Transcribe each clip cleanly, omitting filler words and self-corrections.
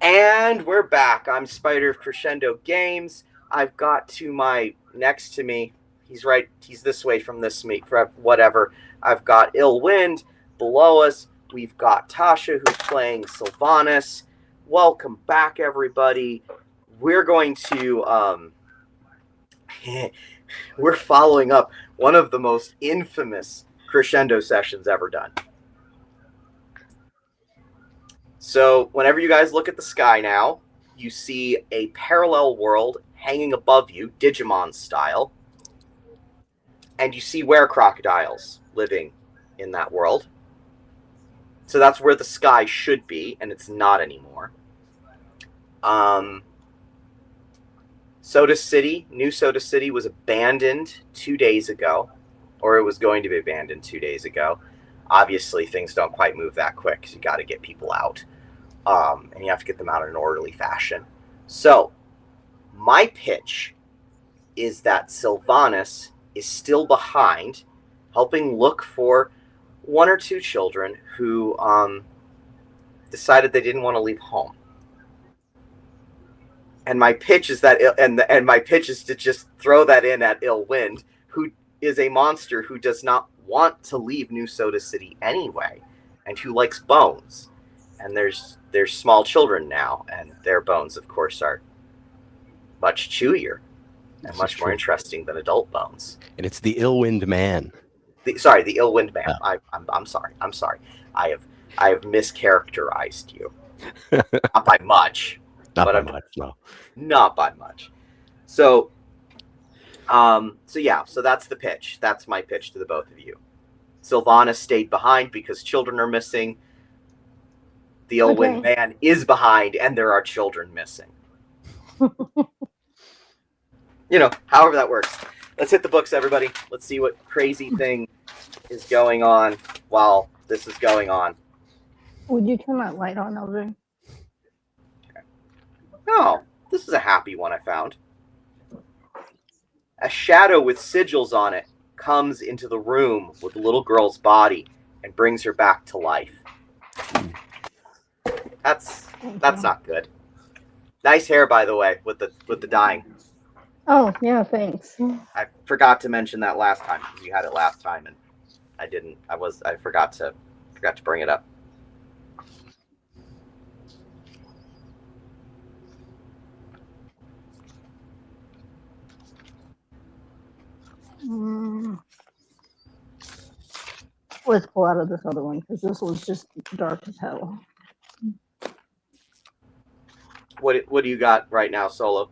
And we're back. I'm Spider of Crescendo Games. I've got next to me, he's this way from this me, for whatever. I've got Ill Wind. Below us, we've got Tasha, who's playing Sylvanas. Welcome back, everybody. We're going to, we're following up one of the most infamous Crescendo sessions ever done. So whenever you guys look at the sky now, you see a parallel world hanging above you, Digimon style, and you see were-crocodiles living in that world. So that's where the sky should be, and it's not anymore. Sota City, New Sota City, was abandoned 2 days ago, or it was going to be abandoned 2 days ago. Obviously, things don't quite move that quick, because you got to get people out. And you have to get them out in an orderly fashion. So, my pitch is that Sylvanas is still behind, helping look for one or two children who decided they didn't want to leave home. And my pitch is that, and my pitch is to just throw that in at Ill Wind, who is a monster who does not want to leave New Sota City anyway, and who likes bones. And there's small children now, and their bones, of course, are much chewier and much more interesting than adult bones. And it's the Ill Wind Man. The Ill Wind Man. Oh. I'm sorry. I have mischaracterized you. Not by much. Not by much. So that's the pitch. That's my pitch to the both of you. Sylvanas stayed behind because children are missing. The Ill Wind Man is behind, and there are children missing. However that works. Let's hit the books, everybody. Let's see what crazy thing is going on while this is going on. Would you turn that light on, Elvin? Okay. Oh, this is a happy one I found. A shadow with sigils on it comes into the room with the little girl's body and brings her back to life. That's not good. Nice hair, by the way, with the dyeing. Oh yeah, thanks. I forgot to mention that last time because you had it last time, and I didn't. I forgot to bring it up. Let's pull out of this other one because this one's just dark as hell. What do you got right now, Solo?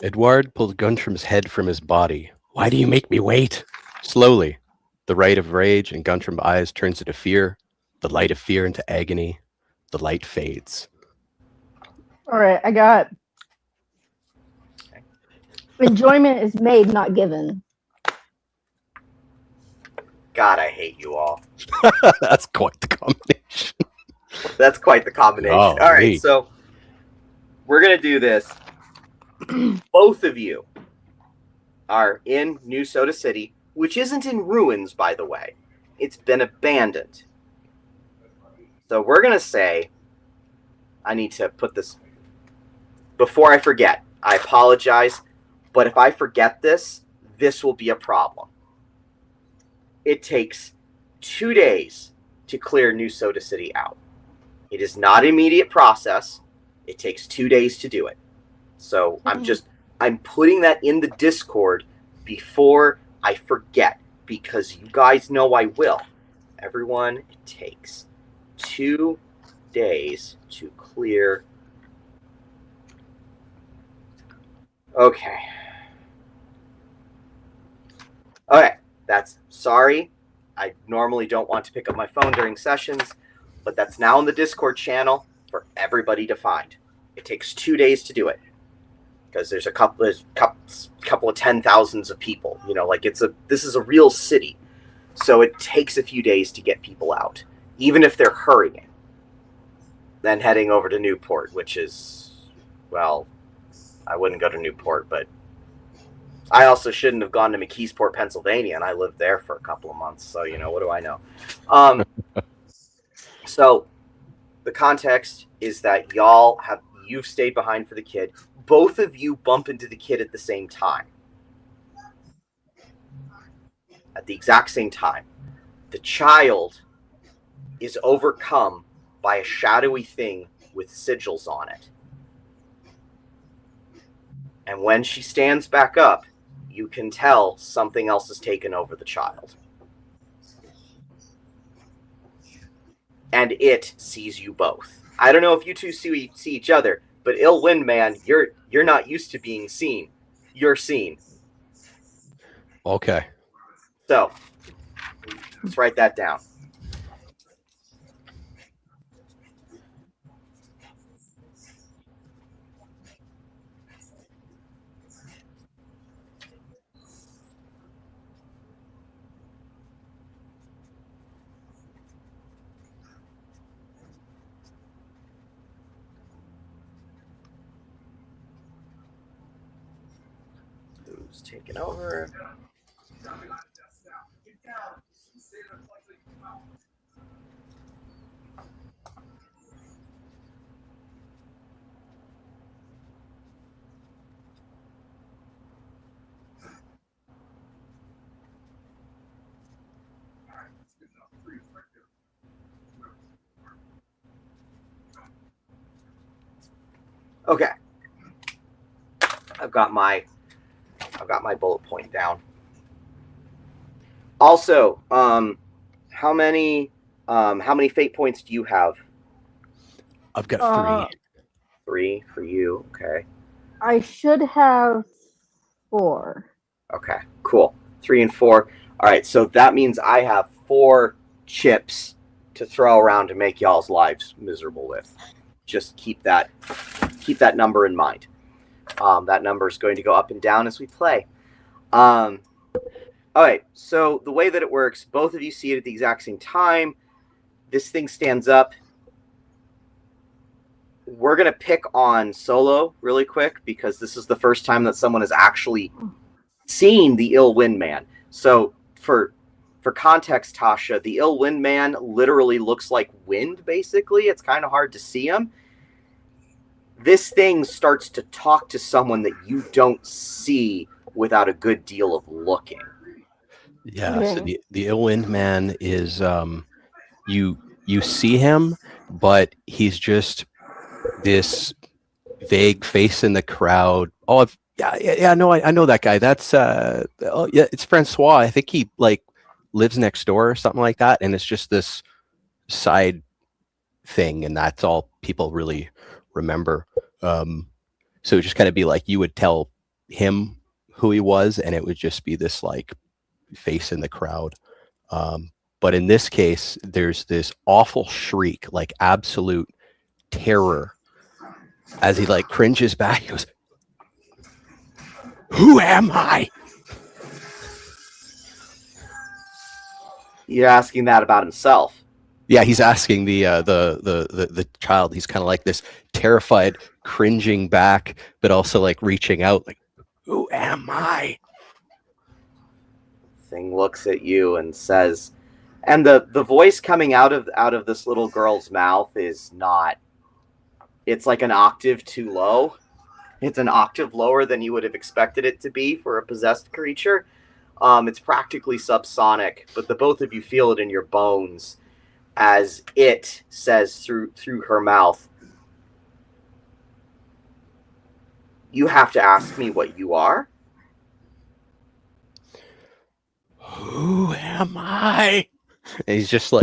Edouard pulled Guntram's head from his body. Why do you make me wait? Slowly, the light of rage in Guntram's eyes turns into fear, the light of fear into agony. The light fades. All right, I got. Okay. Enjoyment is made, not given. God, I hate you all. That's quite the combination. That's quite the combination. Oh, all right, neat. So we're going to do this. Both of you are in New Sota City, which isn't in ruins, by the way. It's been abandoned. So we're going to say, I need to put this, before I forget, I apologize, but if I forget this will be a problem. It takes 2 days to clear New Sota City out. It is not an immediate process. It takes 2 days to do it. So I'm putting that in the Discord before I forget, because you guys know I will. Everyone, it takes 2 days to clear. Okay. Okay, that's sorry. I normally don't want to pick up my phone during sessions, but that's now in the Discord channel for everybody to find. It takes 2 days to do it because there's a couple of 10,000s of people. This is a real city, so it takes a few days to get people out, even if they're hurrying. Then heading over to Newport, which is, well, I wouldn't go to Newport, but I also shouldn't have gone to McKeesport, Pennsylvania, and I lived there for a couple of months, so what do I know? So The context is that you've stayed behind for the kid. Both of you bump into the kid at the same time. At the exact same time. The child is overcome by a shadowy thing with sigils on it. And when she stands back up, you can tell something else has taken over the child. And it sees you both. I don't know if you two see each other, but Ill Wind Man, you're not used to being seen. You're seen. Okay. So, let's write that down. Who's taking over? Okay. I've got my bullet point down. Also, how many fate points do you have? I've got 3. 3 for you. Okay. I should have 4. Okay. Cool. 3 and 4. All right. So that means I have 4 chips to throw around to make y'all's lives miserable with. Just keep that number in mind. That number is going to go up and down as we play. All right. So the way that it works, both of you see it at the exact same time. This thing stands up. We're going to pick on Solo really quick because this is the first time that someone has actually seen the Ill Wind Man. So for context, Tasha, the Ill Wind Man literally looks like wind, basically. It's kind of hard to see him. This thing starts to talk to someone that you don't see without a good deal of looking. Yeah. Okay. So the Ill Wind Man is you see him, but he's just this vague face in the crowd. Oh, I know that guy. That's it's Francois. I think he lives next door or something like that, and it's just this side thing, and that's all people really remember. So it would just kind of be like you would tell him who he was, and it would just be this face in the crowd. But in this case, there's this awful shriek, like absolute terror, as he cringes back. He goes, "Who am I?" You're asking that about himself. Yeah, he's asking the child. He's kind of like this terrified, cringing back, but also reaching out, "Who am I?" Thing looks at you and says, and the voice coming out of this little girl's mouth is not. It's like an octave too low. It's an octave lower than you would have expected it to be for a possessed creature. It's practically subsonic, but the both of you feel it in your bones as it says through her mouth, "You have to ask me what you are." "Who am I?" And he's just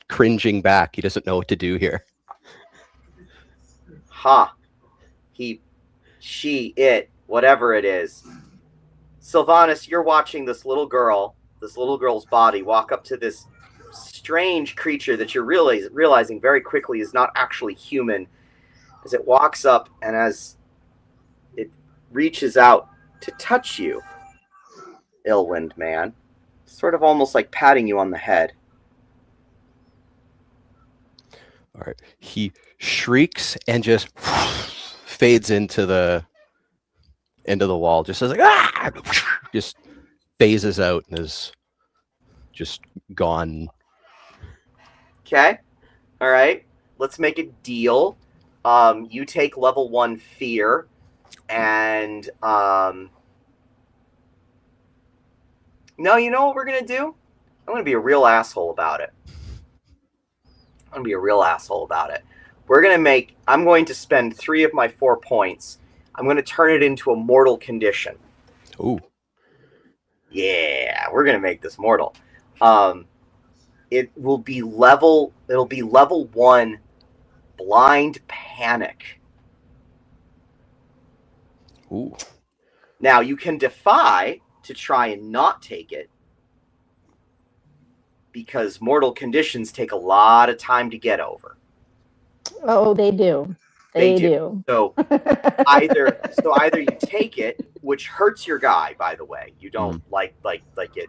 cringing back. He doesn't know what to do here. Ha. He, she, it, whatever it is. Sylvanas, you're watching this little girl's body walk up to this strange creature that you're realizing very quickly is not actually human, as it walks up and as it reaches out to touch you, Illwind Man, sort of almost like patting you on the head. All right. He shrieks and just fades into the wall, just as ah! Just phases out and is just gone. Okay. All right. let's make a deal. You take level 1 fear, and no, you know what we're gonna do? I'm gonna be a real asshole about it. I'm going to spend 3 of my 4 points. I'm going to turn it into a mortal condition. Ooh. Yeah, we're going to make this mortal. It'll be level 1 blind panic. Ooh. Now you can defy to try and not take it, because mortal conditions take a lot of time to get over. Oh, they do. They do. So either you take it, which hurts your guy, by the way. You don't like it.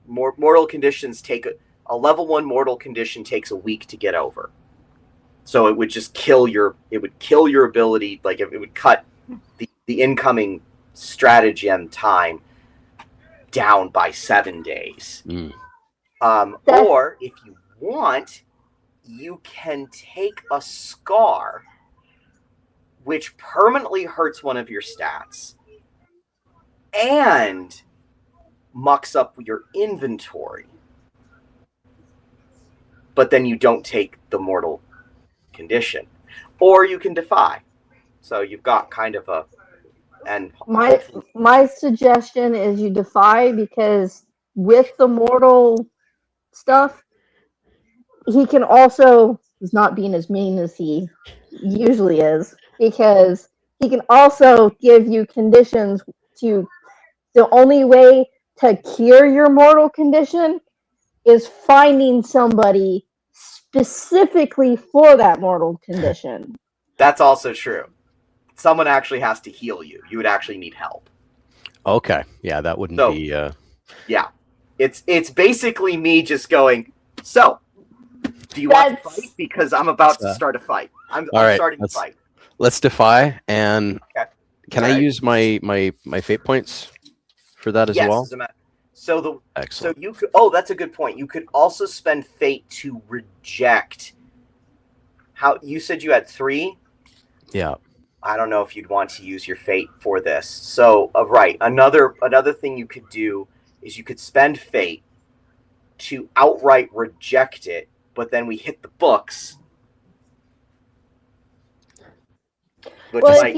Mortal conditions take a level 1 mortal condition takes a week to get over. So it would just kill your ability, like it would cut the incoming stratagem time down by 7 days. Or if you want, you can take a scar, which permanently hurts one of your stats and mucks up your inventory. But then you don't take the mortal condition. Or you can defy. So you've got kind of a... And my suggestion is you defy, because with the mortal stuff, he can also, he's not being as mean as he usually is, because he can also give you conditions to... The only way to cure your mortal condition is finding somebody specifically for that mortal condition. That's also true. Someone actually has to heal you. You would actually need help. Okay. Yeah, that wouldn't be... Yeah. It's basically me just going, so, do you want to fight? Because I'm about to start a fight. I'm starting to fight. Let's defy, and can I use my fate points for that as well? So Excellent. So you could... that's a good point. You could also spend fate to reject... How you said you had 3? Yeah. I don't know if you'd want to use your fate for this. So, right. Another thing you could do is you could spend fate to outright reject it, but then we hit the books. Well,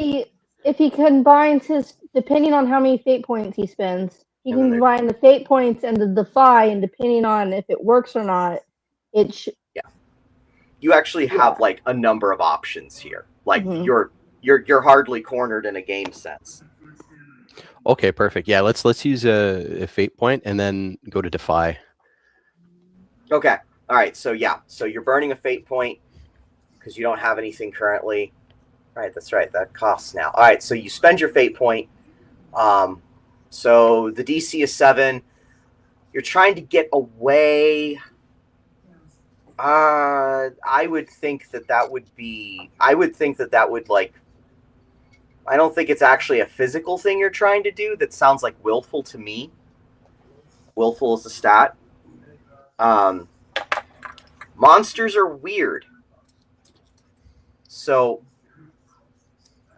if he combines his, depending on how many fate points he spends, he can combine the fate points and the defy, and depending on if it works or not, it should... Yeah. You actually have like a number of options here. Like you're hardly cornered in a game sense. Okay, perfect. Yeah, let's use a fate point and then go to defy. Okay. All right. So so you're burning a fate point because you don't have anything currently. All right, that's right. That costs now. All right. So you spend your fate point. So the DC is 7. You're trying to get away. I would think that would like... I don't think it's actually a physical thing you're trying to do. That sounds like willful to me. Willful is a stat. Monsters are weird. So,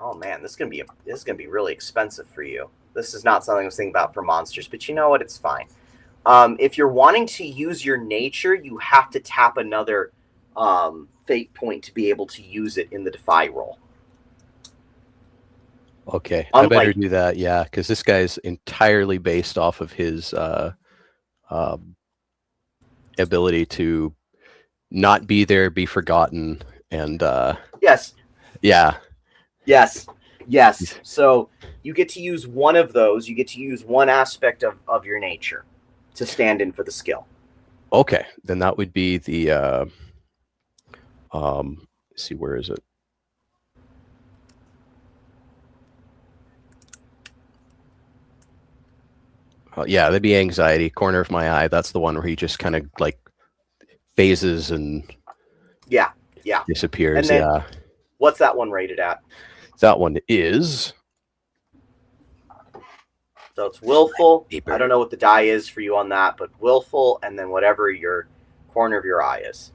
oh man, this is gonna be really expensive for you. This is not something I was thinking about for monsters, but you know what? It's fine. If you're wanting to use your nature, you have to tap another fate point to be able to use it in the defy roll. Okay, I better do that, yeah, because this guy's entirely based off of his ability to not be there, be forgotten, and yes. Yeah. Yes. So you get to use one of those. You get to use one aspect of your nature to stand in for the skill. Okay, then that would be the let's see, where is it? Yeah, that'd be anxiety, corner of my eye. That's the one where he just kind of like phases and disappears. And then, what's that one rated at? That one is... So it's willful. I don't know what the die is for you on that, but willful, and then whatever your corner of your eye is.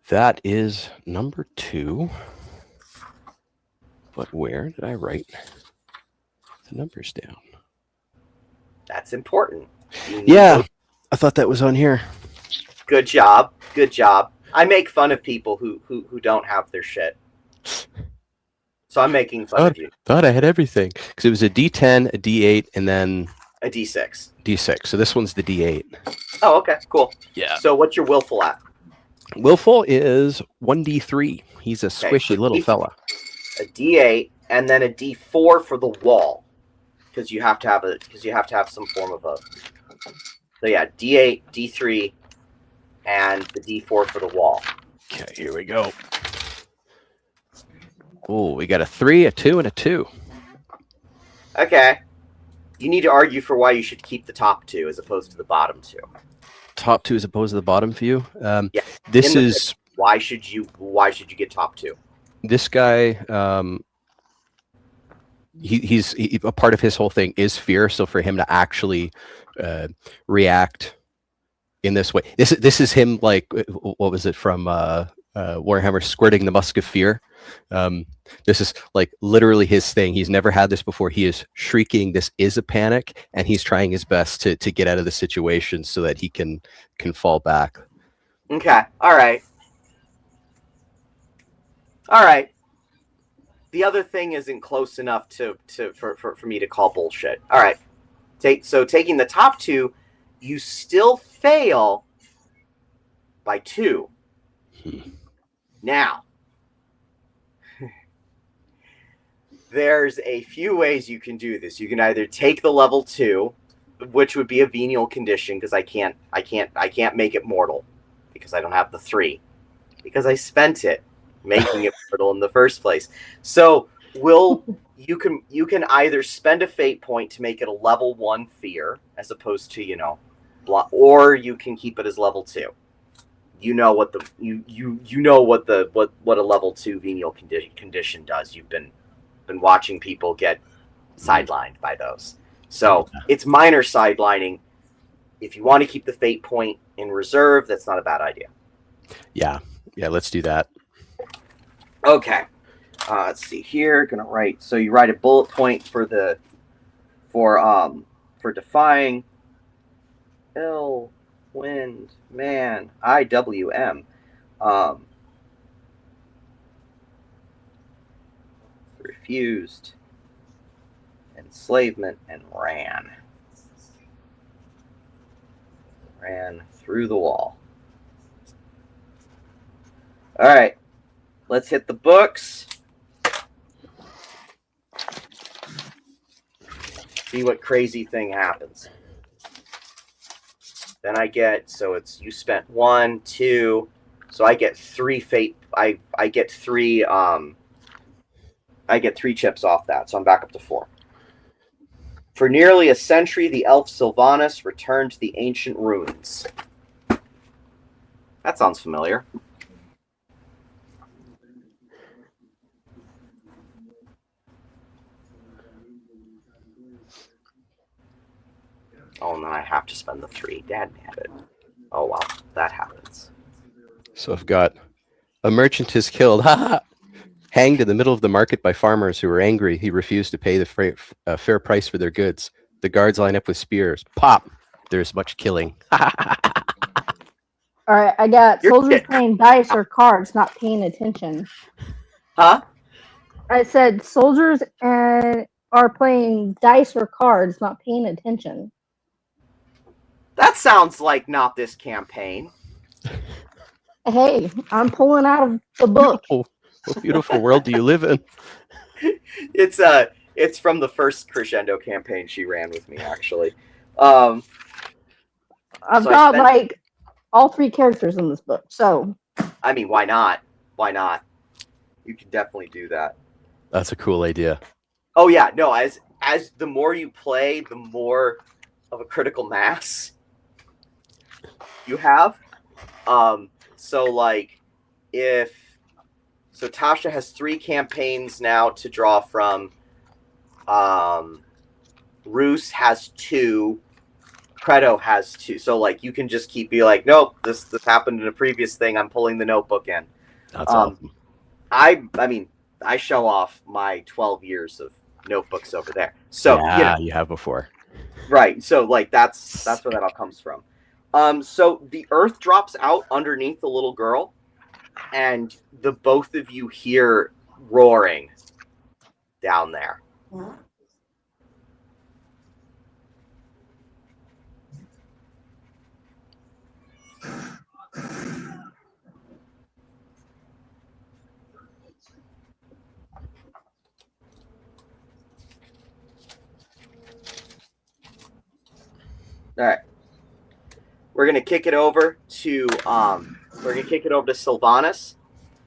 That is number 2. But where did I write the numbers down? That's important. Yeah, I thought that was on here. Good job. Good job. I make fun of people who don't have their shit. So I'm making fun of you. Thought I had everything. Because it was a D10, a D8, and then A D6. D6. So this one's the D8. Oh, okay. Cool. Yeah. So what's your willful at? Willful is 1D3. He's a squishy little fella. A D8 and then a D4 for the wall. Because you have to have some form of a. So yeah, D8, D3, and the D4 for the wall. Okay, here we go. Oh, we got a 3, a 2, and a 2. Okay. You need to argue for why you should keep the top 2 as opposed to the bottom 2. Top 2 as opposed to the bottom few. Yeah. This is why should you get top 2? This guy. He's a part of his whole thing is fear. So for him to actually react in this way, this is him. Like, what was it from Warhammer? Squirting the musk of fear. This is like literally his thing. He's never had this before. He is shrieking. This is a panic, and he's trying his best to get out of the situation so that he can fall back. Okay. All right. All right. The other thing isn't close enough for me to call bullshit. All right. Taking the top 2, you still fail by 2. Now, there's a few ways you can do this. You can either take the level 2, which would be a venial condition because I can't make it mortal because I don't have the 3 because I spent it making it mortal in the first place. So you can either spend a fate point to make it a level 1 fear as opposed to or you can keep it as level 2. You know what what a level 2 venial condition does. You've been watching people get sidelined by those. So it's minor sidelining. If you want to keep the fate point in reserve, that's not a bad idea. Yeah, let's do that. Okay. Let's see here. Gonna write. So you write a bullet point for defying ill wind man IWM. Refused enslavement and ran through the wall. All right. Let's hit the books. See what crazy thing happens. Then I get, so it's, you spent 1, 2, so I get 3 fate. I get 3 chips off that, so I'm back up to 4. For nearly a century, the elf Sylvanus returned to the ancient ruins. That sounds familiar. Oh, and then I have to spend the 3. Dad-nabbit. Oh, well, that happens. So I've got a merchant is killed. Hanged in the middle of the market by farmers who were angry. He refused to pay the fair price for their goods. The guards line up with spears. Pop! There's much killing. All right, I got soldiers playing dice or cards, not paying attention. Huh? I said soldiers are playing dice or cards, not paying attention. That sounds like not this campaign. Hey, I'm pulling out of the book. Oh, what beautiful world do you live in? It's from the first Crescendo campaign she ran with me, actually. I've got like all 3 characters in this book, so. I mean, why not? Why not? You can definitely do that. That's a cool idea. Oh yeah, no. As the more you play, the more of a critical mass you have. So like, Tasha has 3 campaigns now to draw from. Roos has 2. Credo has too. So like you can just keep be like, nope, this happened in a previous thing. I'm pulling the notebook in. That's awesome. I mean, I show off my 12 years of notebooks over there. So yeah, you have before. Right. So like that's where that all comes from. So the earth drops out underneath the little girl, and the both of you hear roaring down there. All right. We're gonna kick it over to Sylvanas.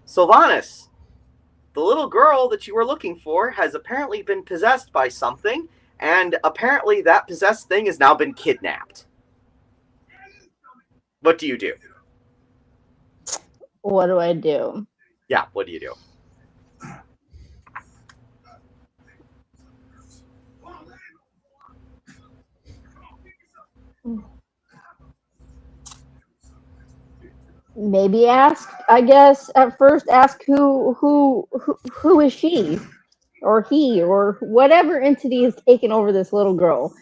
Sylvanas, the little girl that you were looking for has apparently been possessed by something, and apparently that possessed thing has now been kidnapped. What do you do? What do I do? Yeah, what do you do? Maybe ask. I guess at first ask who is she, or he, or whatever entity is taking over this little girl.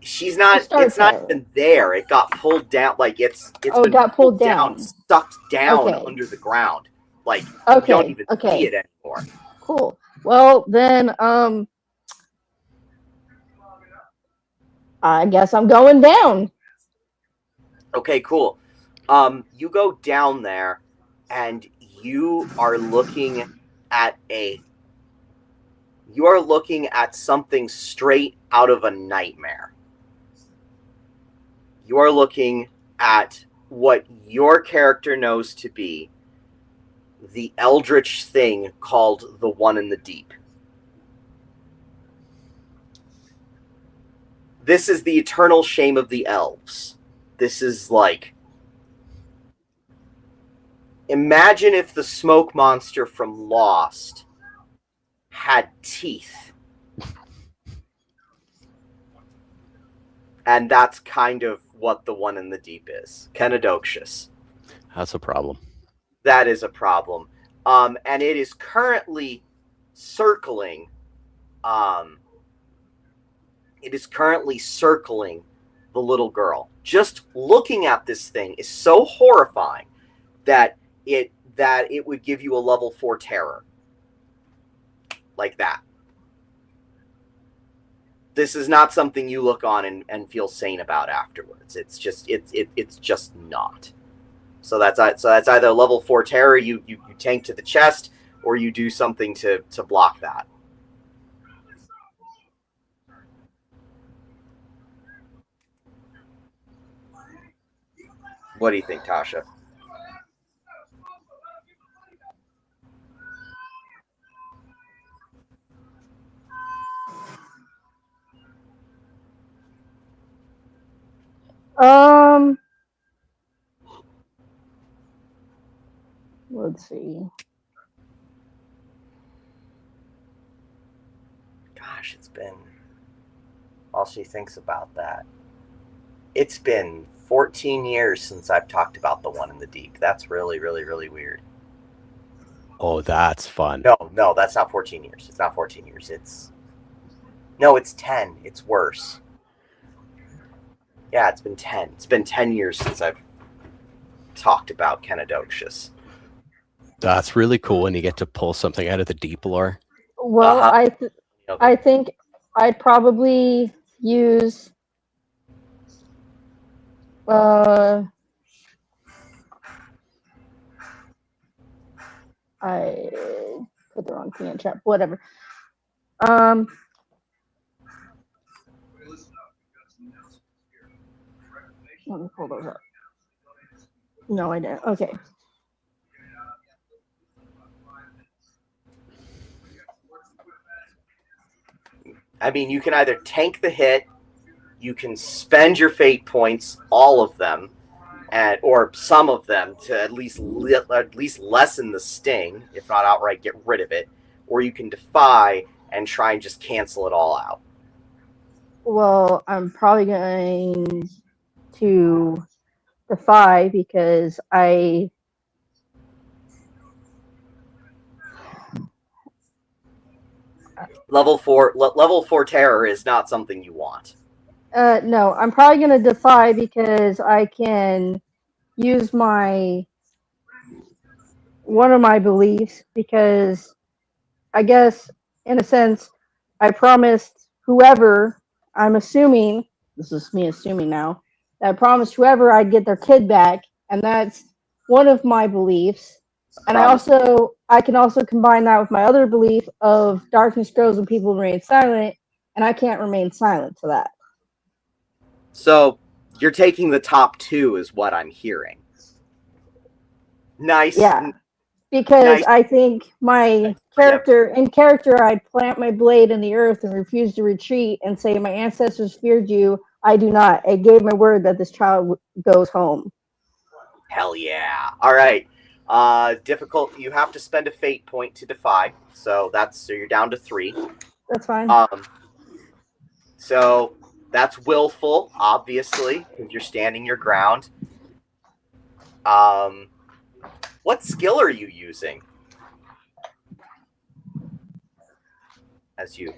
She's not. It's not even there. It got pulled down. Like it's been got pulled down, sucked down under the ground. Like you don't even see it anymore. Cool. Well then, I guess I'm going down. Okay, cool. You go down there, and you are looking at something straight out of a nightmare. You are looking at what your character knows to be the eldritch thing called the One in the Deep. This is the eternal shame of the elves. This is like... Imagine if the smoke monster from Lost had teeth. And that's kind of what the One in the Deep is. Kenadocious. That's a problem. That is a problem. And it is currently circling... It is currently circling the little girl. Just looking at this thing is so horrifying that it would give you a level 4 terror. Like that. This is not something you look on and feel sane about afterwards. It's just not. So that's either a level 4 terror, you tank to the chest, or you do something to block that. What do you think, Tasha? Let's see. Gosh, it's been... While she thinks about that, it's been 14 years since I've talked about the One in the Deep. That's really, really, really weird. Oh, that's fun. No, that's not 14 years. It's not 14 years. It's 10. It's worse. Yeah, it's been 10. It's been 10 years since I've talked about Kenadocious. That's really cool when you get to pull something out of the deep lore. Well, I think I'd probably use I put the wrong thing in chat. Whatever. Let me pull those up. No, I didn't. Okay. I mean, you can either tank the hit, you can spend your fate points, all of them, or some of them, to at least lessen the sting, if not outright get rid of it, or you can defy and try and just cancel it all out. Well, I'm probably going to defy because Level 4 terror is not something you want. no, I'm probably going to defy because I can use one of my beliefs because I guess in a sense I promised whoever, I'm assuming, this is me assuming now, that I promised whoever I'd get their kid back, and that's one of my beliefs. And Promise. I can also combine that with my other belief of darkness grows when people remain silent, and I can't remain silent to that. So you're taking the top 2 is what I'm hearing. Nice. Yeah. Because Nice. I think my character, I'd plant my blade in the earth and refuse to retreat and say, my ancestors feared you. I do not. I gave my word that this child goes home. Hell yeah. All right. Difficult. You have to spend a fate point to defy. So you're down to 3. That's fine. So that's willful, obviously, because you're standing your ground. What skill are you using as you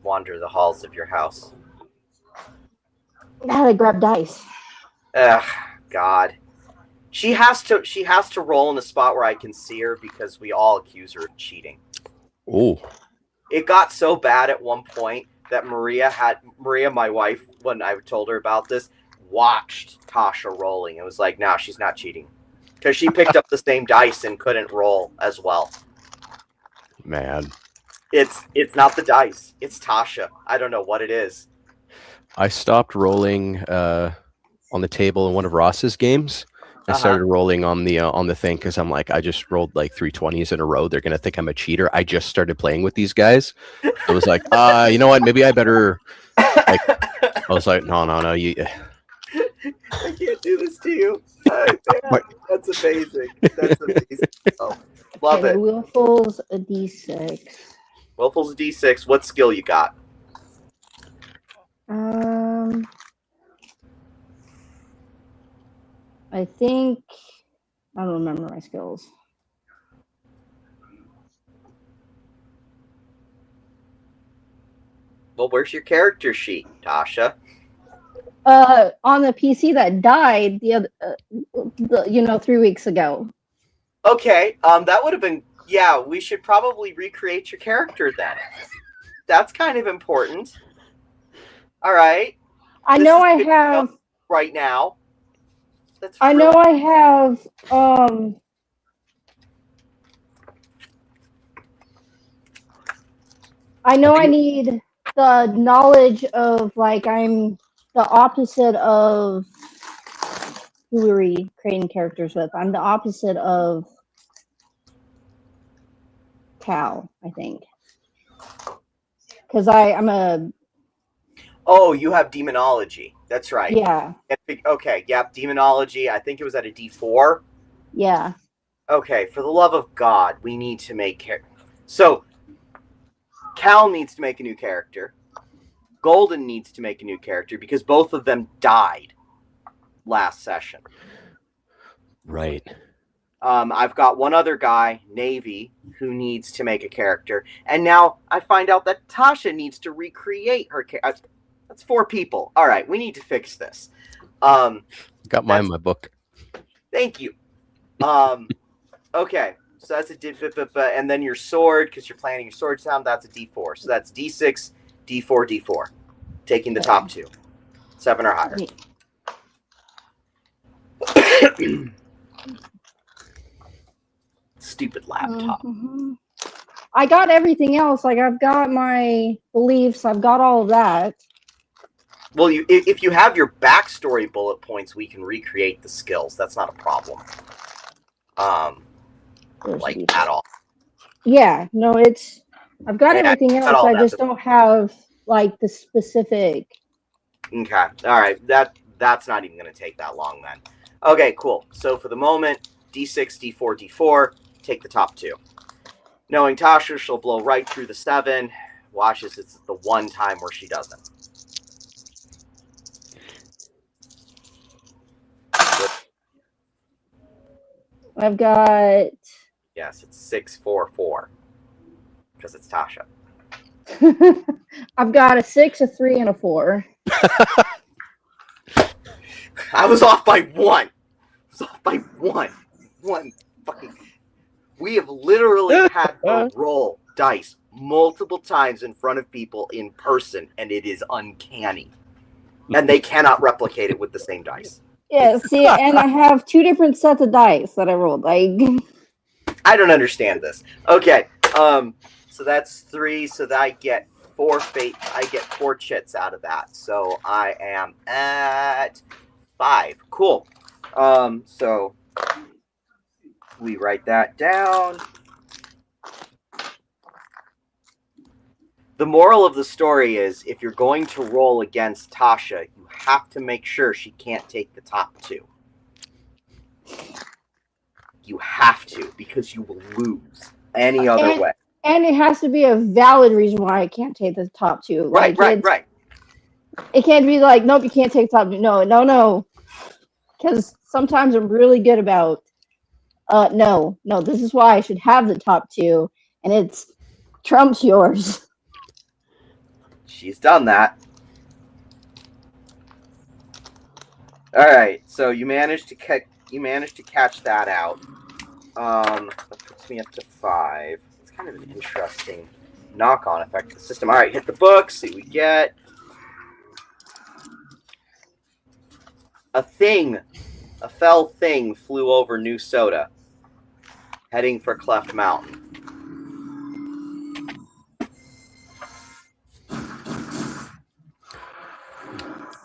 wander the halls of your house? I gotta grab dice. Ugh, God. She has to roll in a spot where I can see her because we all accuse her of cheating. Oh. It got so bad at one point that Maria, my wife, when I told her about this, watched Tasha rolling. It was like, no, she's not cheating. Because she picked up the same dice and couldn't roll as well. Man. It's not the dice. It's Tasha. I don't know what it is. I stopped rolling on the table in one of Ross's games. I started rolling on the thing because I'm like, I just rolled like 3 20s in a row. They're gonna think I'm a cheater. I just started playing with these guys. I was like, you know what? Maybe I better. Like, I was like, no, you. I can't do this to you. That's amazing. That's amazing. Oh, love it. Willful's a D6. Willful's a D6. What skill you got? I think I don't remember my skills. Well, where's your character sheet, Tasha? On the PC that died the 3 weeks ago. Okay, that would have been, yeah, we should probably recreate your character then. That's kind of important. All right. I know I have right now. I know I have I know I need the knowledge of, like, I'm the opposite of who are we creating characters with. I'm the opposite of Cal, I think. Because I'm a... Oh, you have demonology. That's right. Yeah. Okay, yep, demonology. I think it was at a D4. Yeah. Okay, for the love of God, we need to make... So, Cal needs to make a new character. Golden needs to make a new character because both of them died last session. Right. I've got one other guy, Navy, who needs to make a character. And now I find out that Tasha needs to recreate her character. That's 4 people. All right, we need to fix this. Got mine in my book. Thank you. Okay, so that's a and then your sword, because you're planning your sword sound, that's a D4. So that's D6, D4, D4. Taking the top 2. 7 or higher. Stupid laptop. Mm-hmm. I got everything else. Like, I've got my beliefs. I've got all of that. Well, if you have your backstory bullet points, we can recreate the skills. That's not a problem. Like, at all. Yeah, no, I've got everything else. I just don't have, like, the specific. Okay, all right. That's not even going to take that long then. Okay, cool. So for the moment, D6, D4, D4. Take the top 2. Knowing Tasha, she'll blow right through the 7. Watches, it's the one time where she doesn't. I've got. Yes, it's 644 because it's Tasha. I've got a 6, a 3, and a 4. I was off by 1. One fucking. We have literally had to roll dice multiple times in front of people in person, and it is uncanny. And they cannot replicate it with the same dice. Yeah, see, and I have 2 different sets of dice that I rolled. Like, I don't understand this. Okay, so that's 3. So that I get 4 fate. I get 4 chits out of that. So I am at 5. Cool. So we write that down. The moral of the story is, if you're going to roll against Tasha, you have to make sure she can't take the top 2. You have to, because you will lose any other way. And it has to be a valid reason why I can't take the top 2. Right. It can't be like, nope, you can't take the top 2. No. Because sometimes I'm really good about, no, this is why I should have the top 2, and it's trumps yours. She's done that. All right, so you managed to catch that out. That puts me up to 5. It's kind of an interesting knock-on effect to the system. All right, hit the book. See what we get. A fell thing flew over New Sota, heading for Cleft Mountain.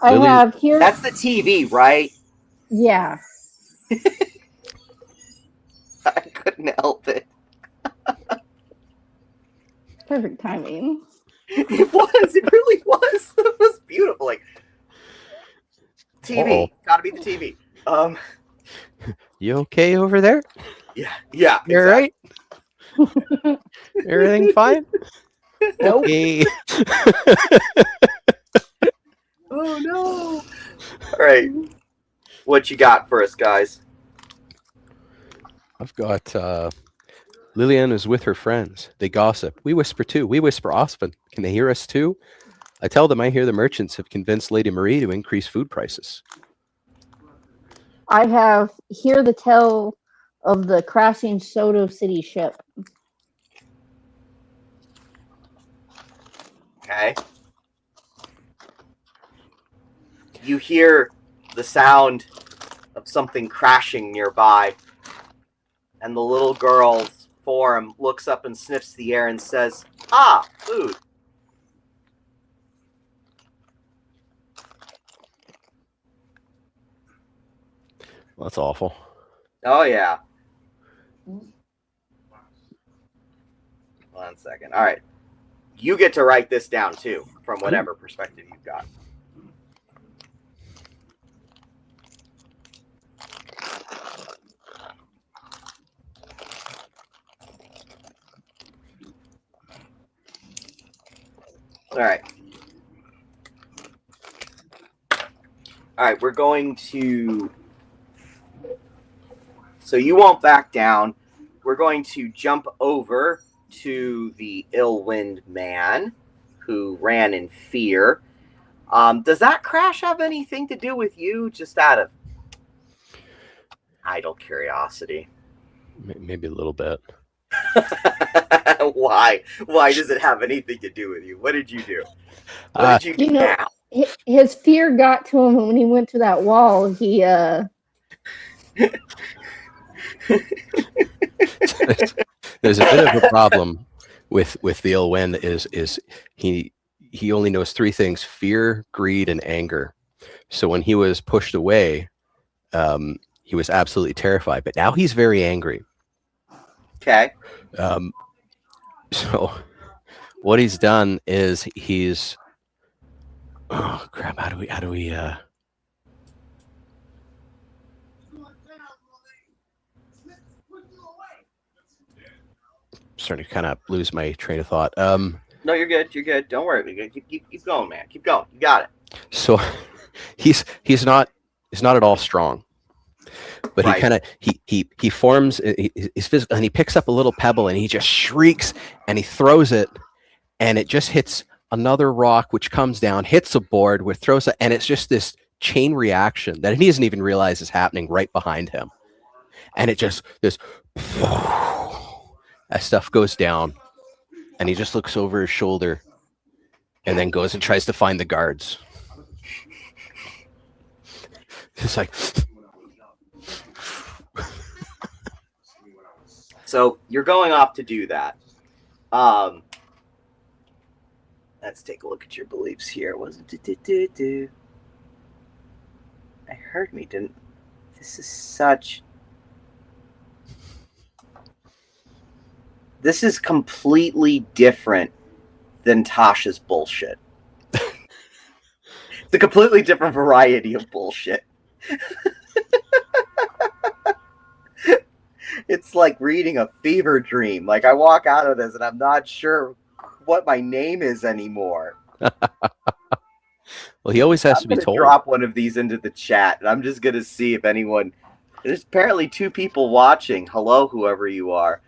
I have here. That's the TV, right? Yeah. I couldn't help it. Perfect timing. It was. It really was. It was beautiful. Like, TV. Uh-oh. Gotta be the TV. You okay over there? Yeah. You're exactly. right. Everything fine? Nope. Okay. Oh no! All right, what you got for us, guys? I've got Lillian is with her friends. They gossip. We whisper too. We whisper often. Can they hear us too? I tell them I hear the merchants have convinced Lady Marie to increase food prices. I have hear the tell of the crashing Sota City ship. Okay. You hear the sound of something crashing nearby, and the little girl's form looks up and sniffs the air and says, "Ah, food." Well, that's awful. Oh, yeah. 1 second. All right. You get to write this down, too, from whatever perspective you've got. All right. All right, we're going to... So you won't back down. We're going to jump over to the ill-wind man who ran in fear. Does that crash have anything to do with you, just out of idle curiosity? Maybe a little bit. Why? Why does it have anything to do with you? What did you do? What did you do now? His fear got to him when he went to that wall. He There's a bit of a problem with the ill wind is he only knows 3 things: fear, greed, and anger. So when he was pushed away, he was absolutely terrified. But now he's very angry. Okay. So what he's done is he's oh crap! How do we starting to kind of lose my train of thought. No, you're good. You're good. Don't worry. Keep going, man. Keep going. You got it. So he's not at all strong. But he Right. kind of he forms his physical, and he picks up a little pebble and he just shrieks and he throws it, and it just hits another rock, which comes down, hits a board, which throws it, and it's just this chain reaction that he doesn't even realize is happening right behind him, and it just this as stuff goes down, and he just looks over his shoulder, and then goes and tries to find the guards. It's like. So you're going off to do that. Let's take a look at your beliefs here. Was it? I heard me, didn't. This is such. This is completely different than Tasha's bullshit. It's a completely different variety of bullshit. It's like reading a fever dream. Like, I walk out of this and I'm not sure what my name is anymore. Well, he always has to be told. Drop one of these into the chat, and I'm just gonna see if anyone. There's apparently 2 people watching. Hello, whoever you are.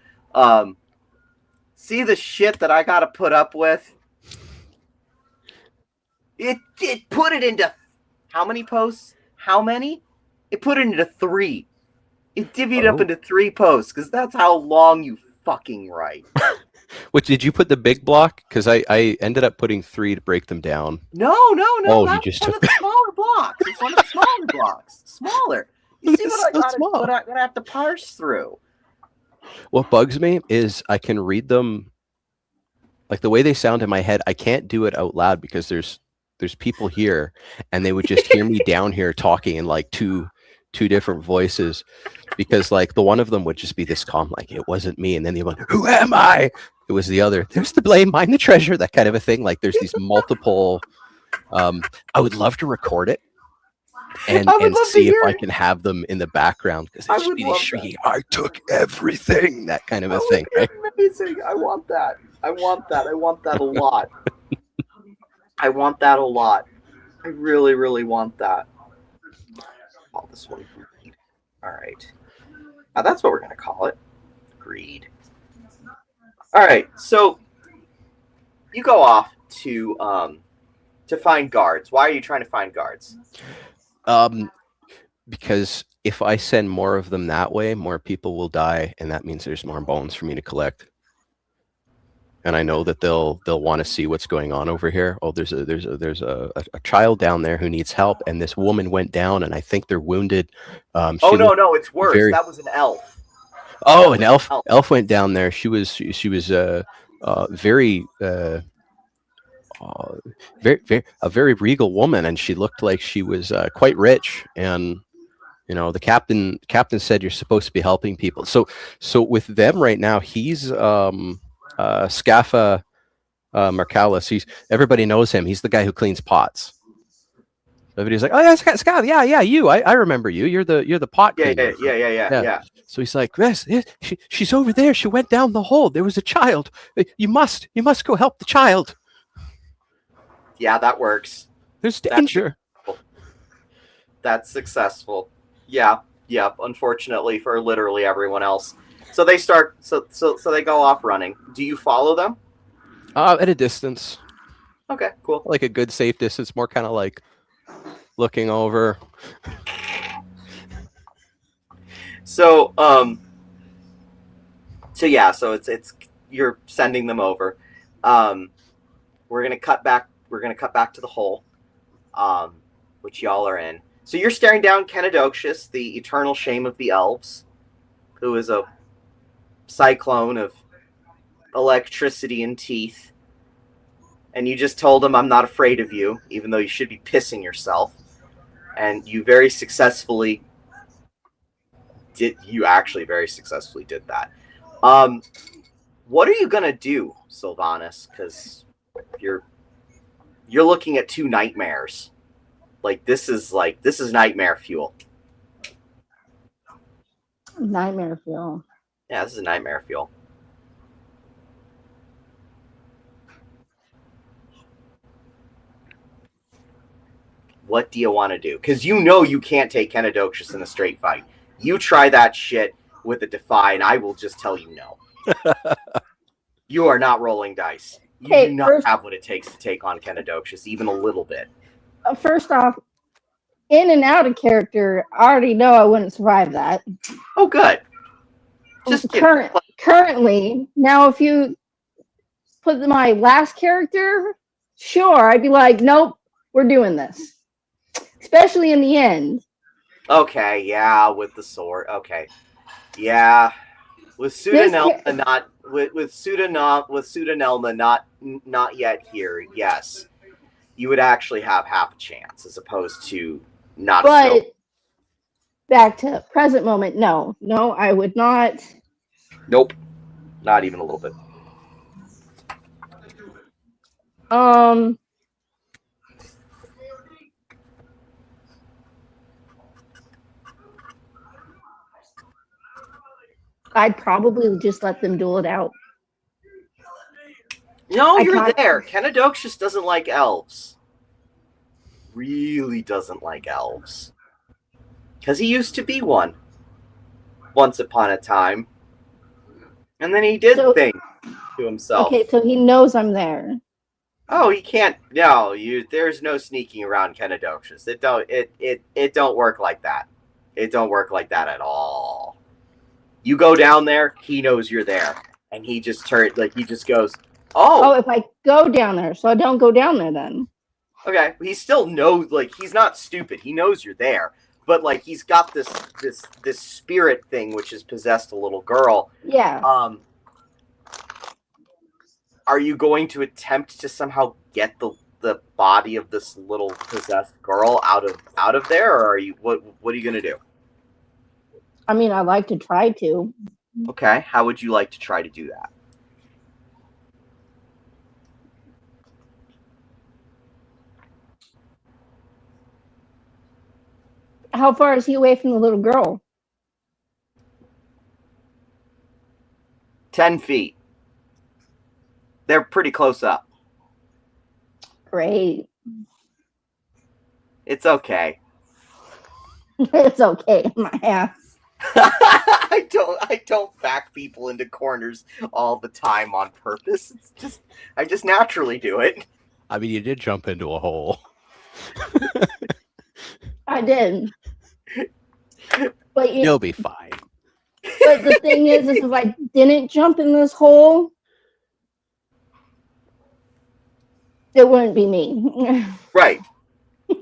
See the shit that I gotta put up with. It put it into how many posts? How many? It put it into 3. It divvied up into 3 posts because that's how long you fucking write. Which, did you put the big block? Because I ended up putting 3 to break them down. No. Oh, that's you just one took of the smaller blocks. It's one of the smaller blocks. Smaller. You see what I have to parse through. What bugs me is I can read them, like the way they sound in my head. I can't do it out loud because there's people here, and they would just hear me down here talking in like two different voices, because like the one of them would just be this calm, like, it wasn't me, and then the other one, who am I? It was the other. There's the blame, I'm the treasure, that kind of a thing. Like, there's these multiple. I would love to record it and see if I can have them in the background, because they should be shrieking, I took everything, that kind of a thing, right? Amazing. I want that. I want that a lot. I want that a lot. I really, really want that. Call this one greed. All right. That's what we're going to call it. Greed. All right. So you go off to find guards. Why are you trying to find guards? Because if I send more of them that way, more people will die, and that means there's more bones for me to collect. And I know that they'll want to see what's going on over here. Oh, there's a child down there who needs help, and this woman went down, and I think they're wounded. No, it's worse. That was an elf. Oh, an elf. Elf went down there. She was very very regal woman, and she looked like she was quite rich. And you know, the captain said you're supposed to be helping people. So with them right now, he's Scaffa Marcalis. Everybody knows him. He's the guy who cleans pots. Everybody's like, oh yeah, Scaffa, yeah, you. I remember you. You're the pot cleaner. Yeah. So he's like, yes, she's over there. She went down the hole. There was a child. You must go help the child. Yeah, that works. There's danger. That's successful. Yeah. Unfortunately for literally everyone else. So they start. So they go off running. Do you follow them? At a distance. Okay, cool. Like a good safe distance. More kind of like looking over. So it's you're sending them over. We're gonna cut back to the hole, which y'all are in. So you're staring down Kenedocious, the eternal shame of the elves, who is a cyclone of electricity and teeth. And you just told him, I'm not afraid of you, even though you should be pissing yourself. And you very successfully did that. What are you gonna do, Sylvanas? Because you're looking at 2 nightmares. This is nightmare fuel. Nightmare fuel. Yeah, this is nightmare fuel. What do you want to do? Because you know you can't take Kenadocious in a straight fight. You try that shit with a Defy, and I will just tell you no. You are not rolling dice. You do not have what it takes to take on Kenadocious, even a little bit. First off, in and out of character, I already know I wouldn't survive that. Oh, good. Just currently, now if you put my last character, sure, I'd be like, nope, we're doing this. Especially in the end. Okay, yeah, with the sword. Okay, yeah, with Sudanelma not yet here. Yes, you would actually have half a chance as opposed to not. But back to present moment, no, I would not. Nope, not even a little bit. I'd probably just let them duel it out. No, you're there. Kenadocious doesn't like elves. Really doesn't like elves. Because he used to be one. Once upon a time. And then he did things to himself. Okay, so he knows I'm there. Oh, he can't. No, there's no sneaking around Kenadocious. It don't work like that. It don't work like that at all. You go down there, he knows you're there, and he just he just goes, "Oh, if I go down there, so I don't go down there then." Okay, he still knows. He's not stupid. He knows you're there, but he's got this spirit thing which has possessed a little girl. Yeah. Are you going to attempt to somehow get the body of this little possessed girl out of there, or are you what are you gonna do? I mean, I'd like to try to. Okay, how would you like to try to do that? How far is he away from the little girl? 10 feet. They're pretty close up. Great. It's okay. It's okay, my ass. I don't back people into corners all the time on purpose. I just naturally do it. I mean, you did jump into a hole. I did. But you'll be fine. But the thing is if I didn't jump in this hole, it wouldn't be me. Right.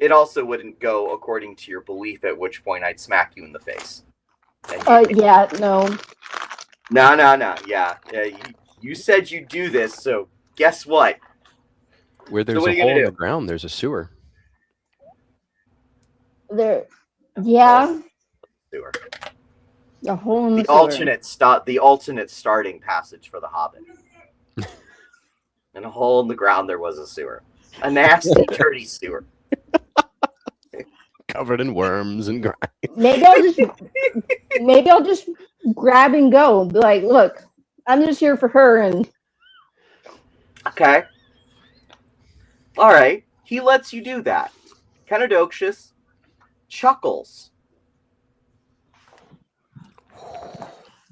It also wouldn't go according to your belief, at which point I'd smack you in the face. Yeah, no. No. Yeah. You said you'd do this, so guess what? Where there's a hole in the ground, there's a sewer. Yeah. Sewer. A hole in the sewer. The alternate starting passage for the Hobbit. In a hole in the ground, there was a sewer. A nasty, dirty sewer. Covered in worms and grind. Maybe I'll just grab and go. Be like, look, I'm just here for her. And okay. All right. He lets you do that. Kenadocious chuckles.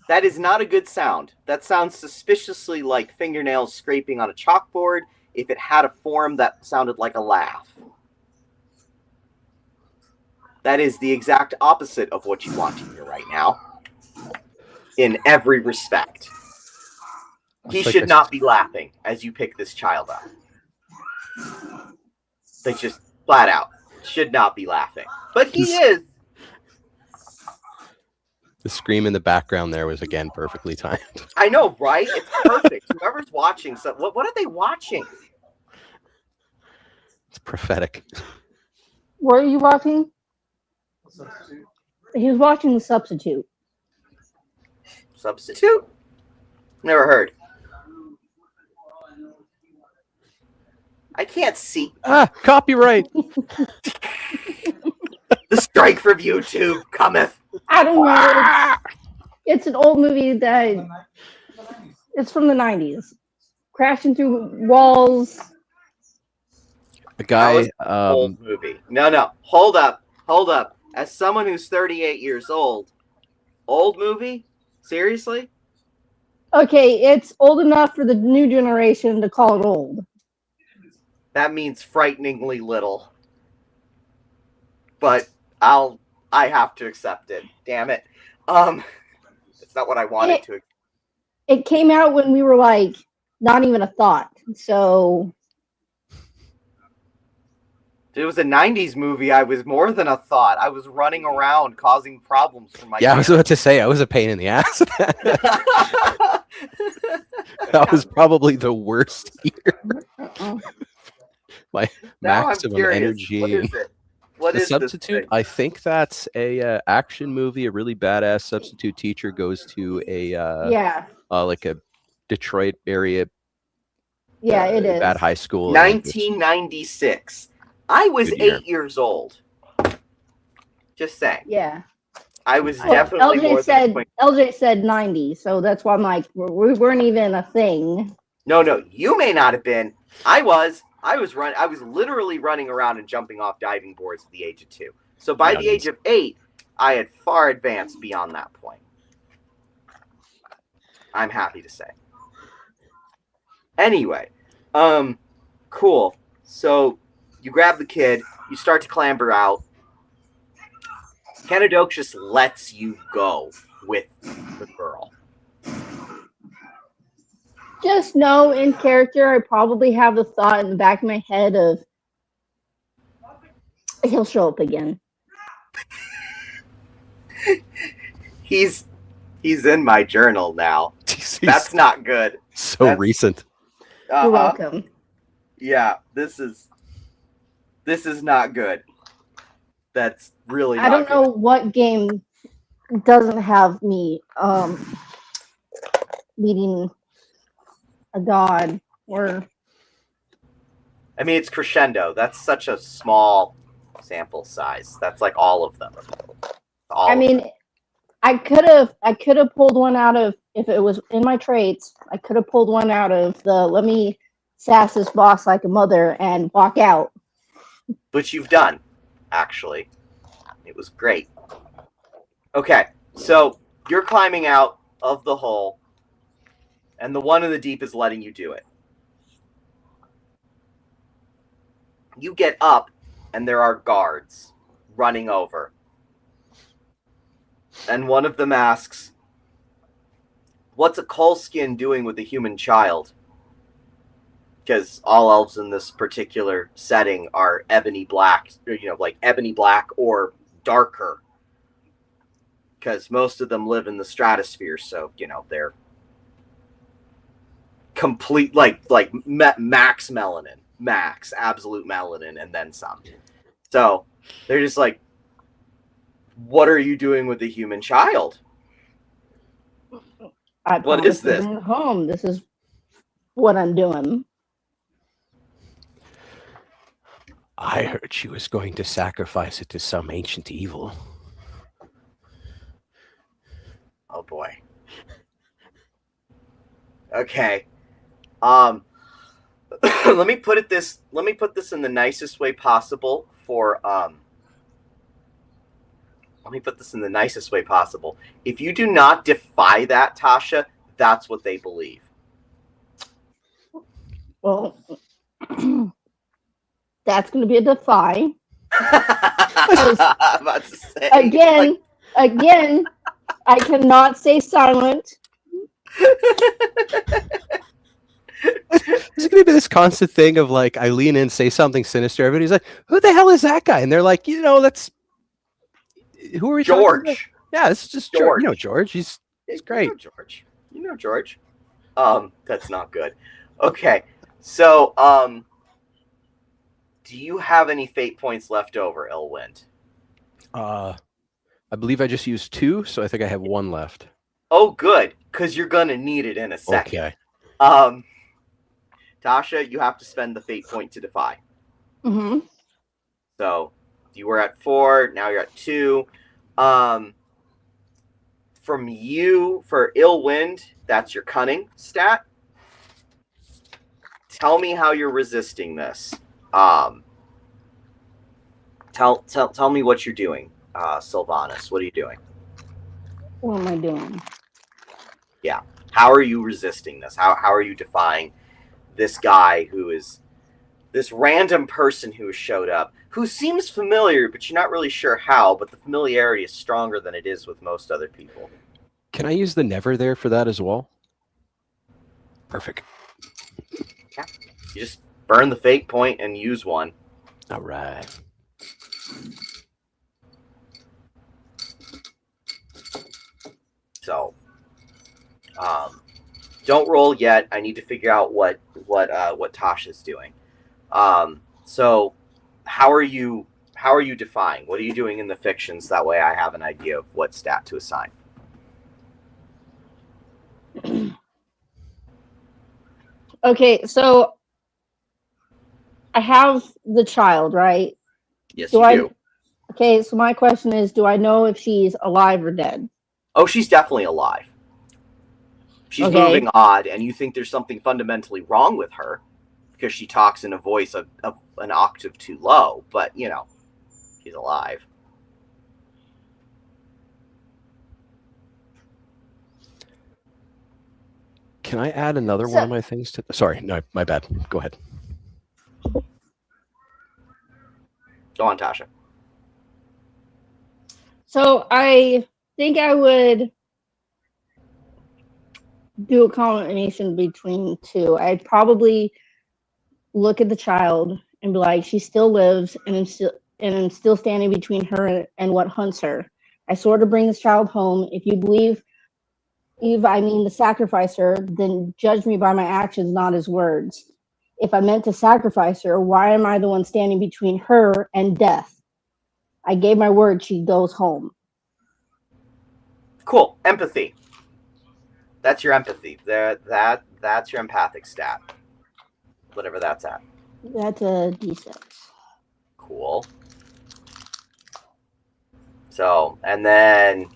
That is not a good sound. That sounds suspiciously like fingernails scraping on a chalkboard if it had a form that sounded like a laugh. That is the exact opposite of what you want to hear right now. In every respect. He should not be laughing as you pick this child up. They just flat out should not be laughing. But he is. The scream in the background there was again perfectly timed. I know, right? It's perfect. Whoever's watching, what are they watching? It's prophetic. What are you watching? He was watching The Substitute. Substitute? Never heard. I can't see. Copyright. The strike from YouTube cometh. I don't know. It's an old movie it's from the 90s. Crashing through walls. A That guy. was an old movie. No. Hold up. As someone who's 38 years old movie? Seriously? Okay, it's old enough for the new generation to call it old. That means frighteningly little. But I have to accept it. Damn it. It's not what I wanted to. It came out when we were like not even a thought. So It was a 90s movie. I was more than a thought. I was running around causing problems for my Yeah, I was about to say I was a pain in the ass. That was probably the worst year. My maximum energy. What is it? What The is Substitute? This I think that's a action movie. A really badass substitute teacher goes to like a Detroit area. Yeah, it is. Bad high school. 1996. I was Good year. 8 years old. Just saying. Yeah. I was definitely more than LJ said 90, so that's why I'm like, we weren't even a thing. No, you may not have been. I was literally running around and jumping off diving boards at the age of 2. So by the age of 8, I had far advanced beyond that point. I'm happy to say. Anyway, cool. So you grab the kid, you start to clamber out. Kenadocious lets you go with the girl. Just know in character, I probably have the thought in the back of my head of he'll show up again. He's in my journal now. That's not good. So recent. You're welcome. Yeah, this is not good. That's really not I don't know what game doesn't have me meeting a god or I mean, it's Crescendo. That's such a small sample size. That's like all of them. I could have pulled one out of, if it was in my traits, I could have pulled one out of the let me sass this boss like a mother and walk out. Which you've done, actually. It was great. Okay, so you're climbing out of the hole, and the one in the deep is letting you do it. You get up, and there are guards running over. And one of them asks, "What's a Kolskin doing with a human child?" Because all elves in this particular setting are ebony black, like ebony black or darker. Because most of them live in the stratosphere, so, they're complete, max melanin. Max, absolute melanin, and then some. So, they're just like, what are you doing with the human child? What is this? Home. This is what I'm doing. I heard she was going to sacrifice it to some ancient evil. Oh boy. Okay. Let me put this in the nicest way possible If you do not defy that, Tasha, that's what they believe. Well, that's going to be a defy. I'm about to say, again, I cannot stay silent. There's going to be this constant thing of like, I lean in, say something sinister. Everybody's like, who the hell is that guy? And they're like, that's... Who are we George. talking about? Yeah, this is just George. George. He's great. You know George. That's not good. Okay. So, do you have any fate points left over, Elwind? I believe I just used 2, so I think I have 1 left. Oh, good, because you're gonna need it in a second. Okay. Tasha, you have to spend the fate point to defy. Mm-hmm. So you were at 4, now you're at 2. From you, for Illwind, that's your cunning stat. Tell me how you're resisting this. Tell me what you're doing, Sylvanas. What are you doing? What am I doing? Yeah. How are you resisting this? How are you defying this guy who is this random person who has showed up, who seems familiar, but you're not really sure how, but the familiarity is stronger than it is with most other people. Can I use the never there for that as well? Perfect. Yeah. You just burn the fate point and use one. All right. So, don't roll yet. I need to figure out what Tasha's doing. So, how are you defying? What are you doing in the fictions? That way, I have an idea of what stat to assign. Okay, so I have the child, right? Yes, you do. Okay, so my question is, do I know if she's alive or dead? Oh, she's definitely alive. She's moving odd, and you think there's something fundamentally wrong with her because she talks in a voice of an octave too low. But she's alive. Can I add another one of my things to? Sorry, no, my bad. Go ahead. Go on, Tasha. So I think I would do a combination between two. I'd probably look at the child and be like, she still lives, and I'm still standing between her and what hunts her. I sort of bring this child home. If you believe I mean to sacrifice her, then judge me by my actions, not his words. If I meant to sacrifice her, why am I the one standing between her and death? I gave my word she goes home. Cool. Empathy. That's your empathy. That's your empathic stat. Whatever that's at. That's a D6. Cool. So, and then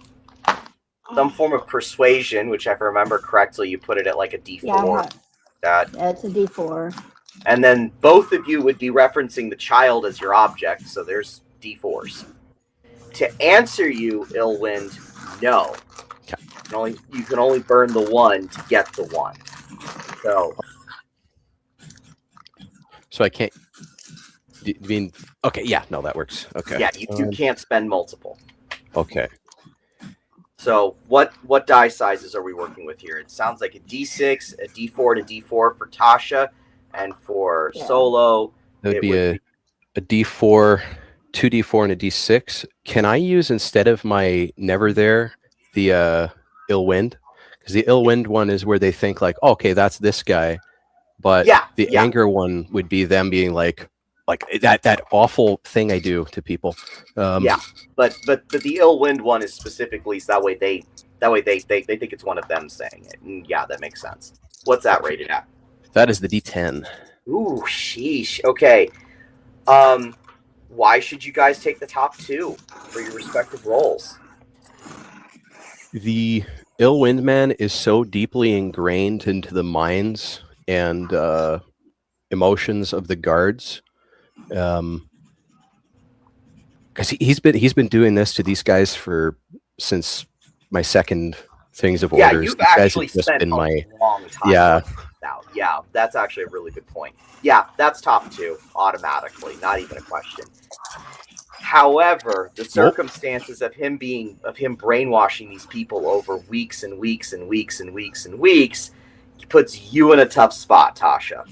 some form of persuasion, which if I remember correctly, you put it at like a D4. Yeah, it's a D4. And then both of you would be referencing the child as your object, so there's D4s. To answer you, Illwind, no. You can only burn the one to get the one. So I can't. You mean okay? Yeah, no, that works. Okay. Yeah, you can't spend multiple. Okay. So what die sizes are we working with here? It sounds like a D6, a D4, and a D4 for Tasha, and for Solo, that would be a D4, 2D4, and a D6. Can I use instead of my never there the ill wind? Because the ill wind one is where they think like, oh, okay, that's this guy, but the anger one would be them being like that awful thing I do to people. But the ill wind one is specifically so that way they think it's one of them saying it. And yeah, that makes sense. What's that rated at? That is the D10. Ooh, sheesh. Okay. Why should you guys take the top two for your respective roles? The ill wind man is so deeply ingrained into the minds and emotions of the guards. Because he's been doing this to these guys since my second things of orders. You've actually spent a long time. Yeah. Now, yeah, that's actually a really good point. Yeah, that's top two automatically, not even a question. However, the circumstances of him brainwashing these people over weeks and weeks and weeks and weeks and weeks puts you in a tough spot, Tasha.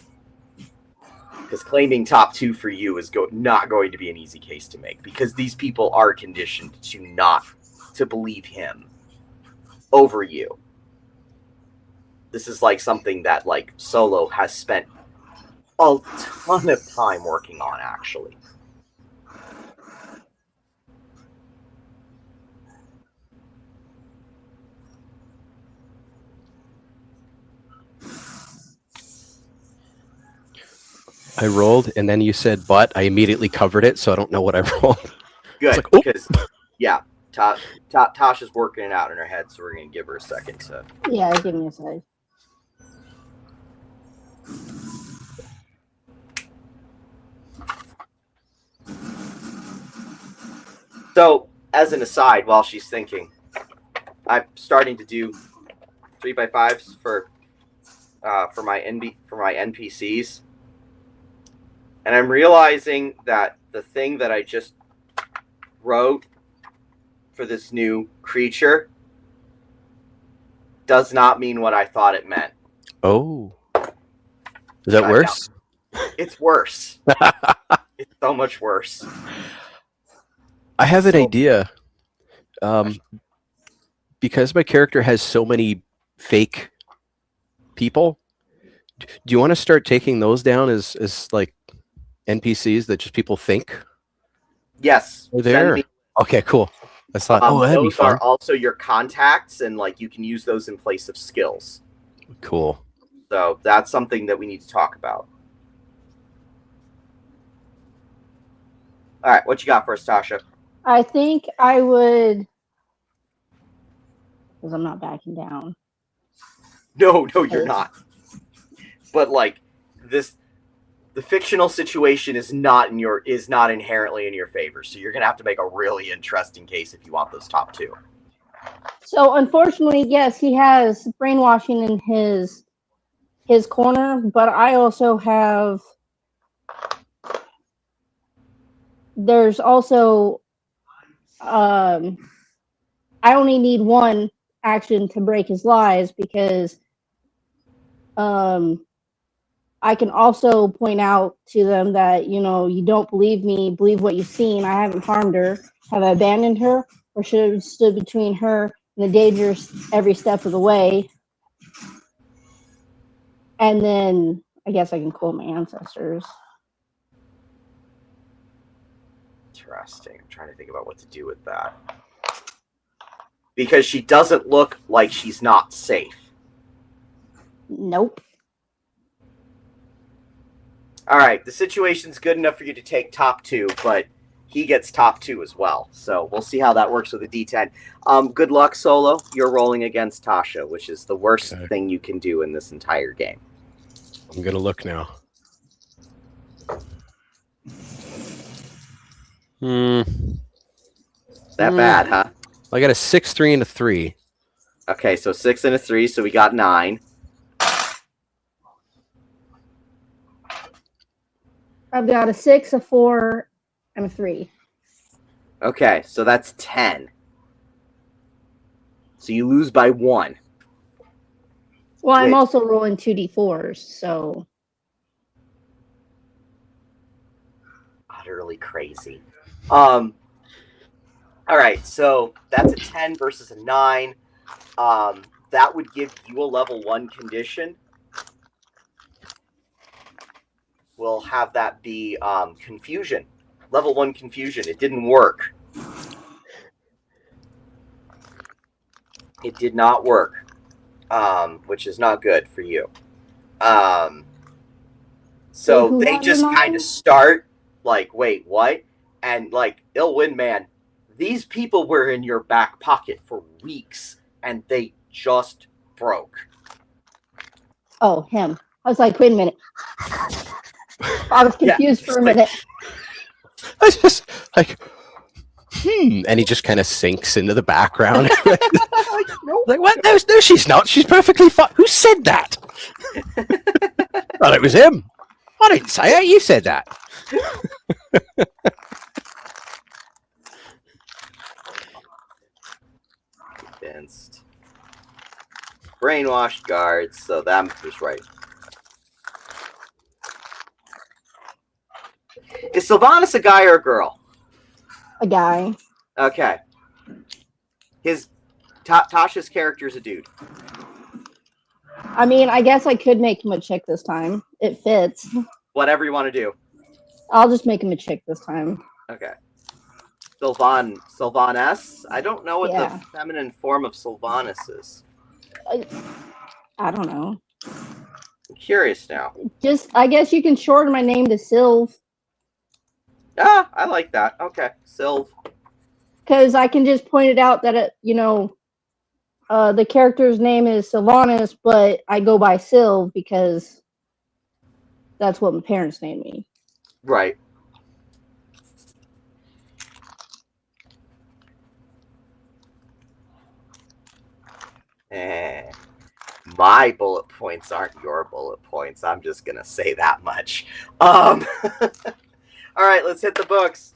Because claiming top two for you is not going to be an easy case to make, because these people are conditioned to believe him over you. This is like something that like Solo has spent a ton of time working on, actually. I rolled, and then you said, but I immediately covered it, so I don't know what I rolled. Good, because, yeah, Tasha's working it out in her head, so we're going to give her a second to... Yeah, give me a second. So, as an aside, while she's thinking, I'm starting to do 3x5s for my NPCs, and I'm realizing that the thing that I just wrote for this new creature does not mean what I thought it meant. Oh. Is that worse? It's worse. It's so much worse. I have an idea. Because my character has so many fake people, do you want to start taking those down as like NPCs that just people think Yes. are there? Send me. Okay, cool. I thought, that'd be those fun. are also your contacts, and like you can use those in place of skills. Cool. So that's something that we need to talk about. All right, what you got for us, Tasha? I think I would, because I'm not backing down. No, you're not. But like this, the fictional situation is not inherently in your favor. So you're gonna have to make a really interesting case if you want those top two. So unfortunately, yes, he has brainwashing in his corner, but I also have. There's also, I only need one action to break his lies because, I can also point out to them that, you don't believe me, believe what you've seen. I haven't harmed her. Have I abandoned her, or should have stood between her and the dangers every step of the way? And then I guess I can quote my ancestors. Interesting. I'm trying to think about what to do with that. Because she doesn't look like she's not safe. Nope. All right, the situation's good enough for you to take top two, but he gets top two as well. So we'll see how that works with a D10. Good luck, Solo. You're rolling against Tasha, which is the worst thing you can do in this entire game. I'm going to look now. That bad, huh? I got a 6, 3, and a 3. Okay, so 6 and a 3, so we got 9. I've got a 6, a 4, and a 3. Okay, so that's 10. So you lose by 1. Well, I'm also rolling 2d4s, so. Utterly crazy. All right, so that's a 10 versus a 9. That would give you a level 1 condition. We'll have that be confusion. Level 1 confusion. It didn't work. It did not work, which is not good for you. So they just kind of start like, wait, what? And like, Ilwin, man, these people were in your back pocket for weeks, and they just broke. Oh, him. I was like, wait a minute. I was confused for a minute. I was just like, and he just kind of sinks into the background. Like, what? No, she's not. She's perfectly fine. Who said that? Well, it was him. I didn't say it. You said that. Convinced. Brainwashed guards, so that was right. Is Sylvanas a guy or a girl? A guy. Okay. Tasha's character is a dude. I mean, I guess I could make him a chick this time. It fits. Whatever you want to do. I'll just make him a chick this time. Okay. Sylvanas? I don't know what the feminine form of Sylvanas is. I don't know. I'm curious now. I guess you can shorten my name to Sylv. Ah, I like that. Okay, Sylv. Because I can just point it out that, the character's name is Sylvanas, but I go by Sylv because that's what my parents named me. Right. My bullet points aren't your bullet points. I'm just gonna say that much. All right, let's hit the books.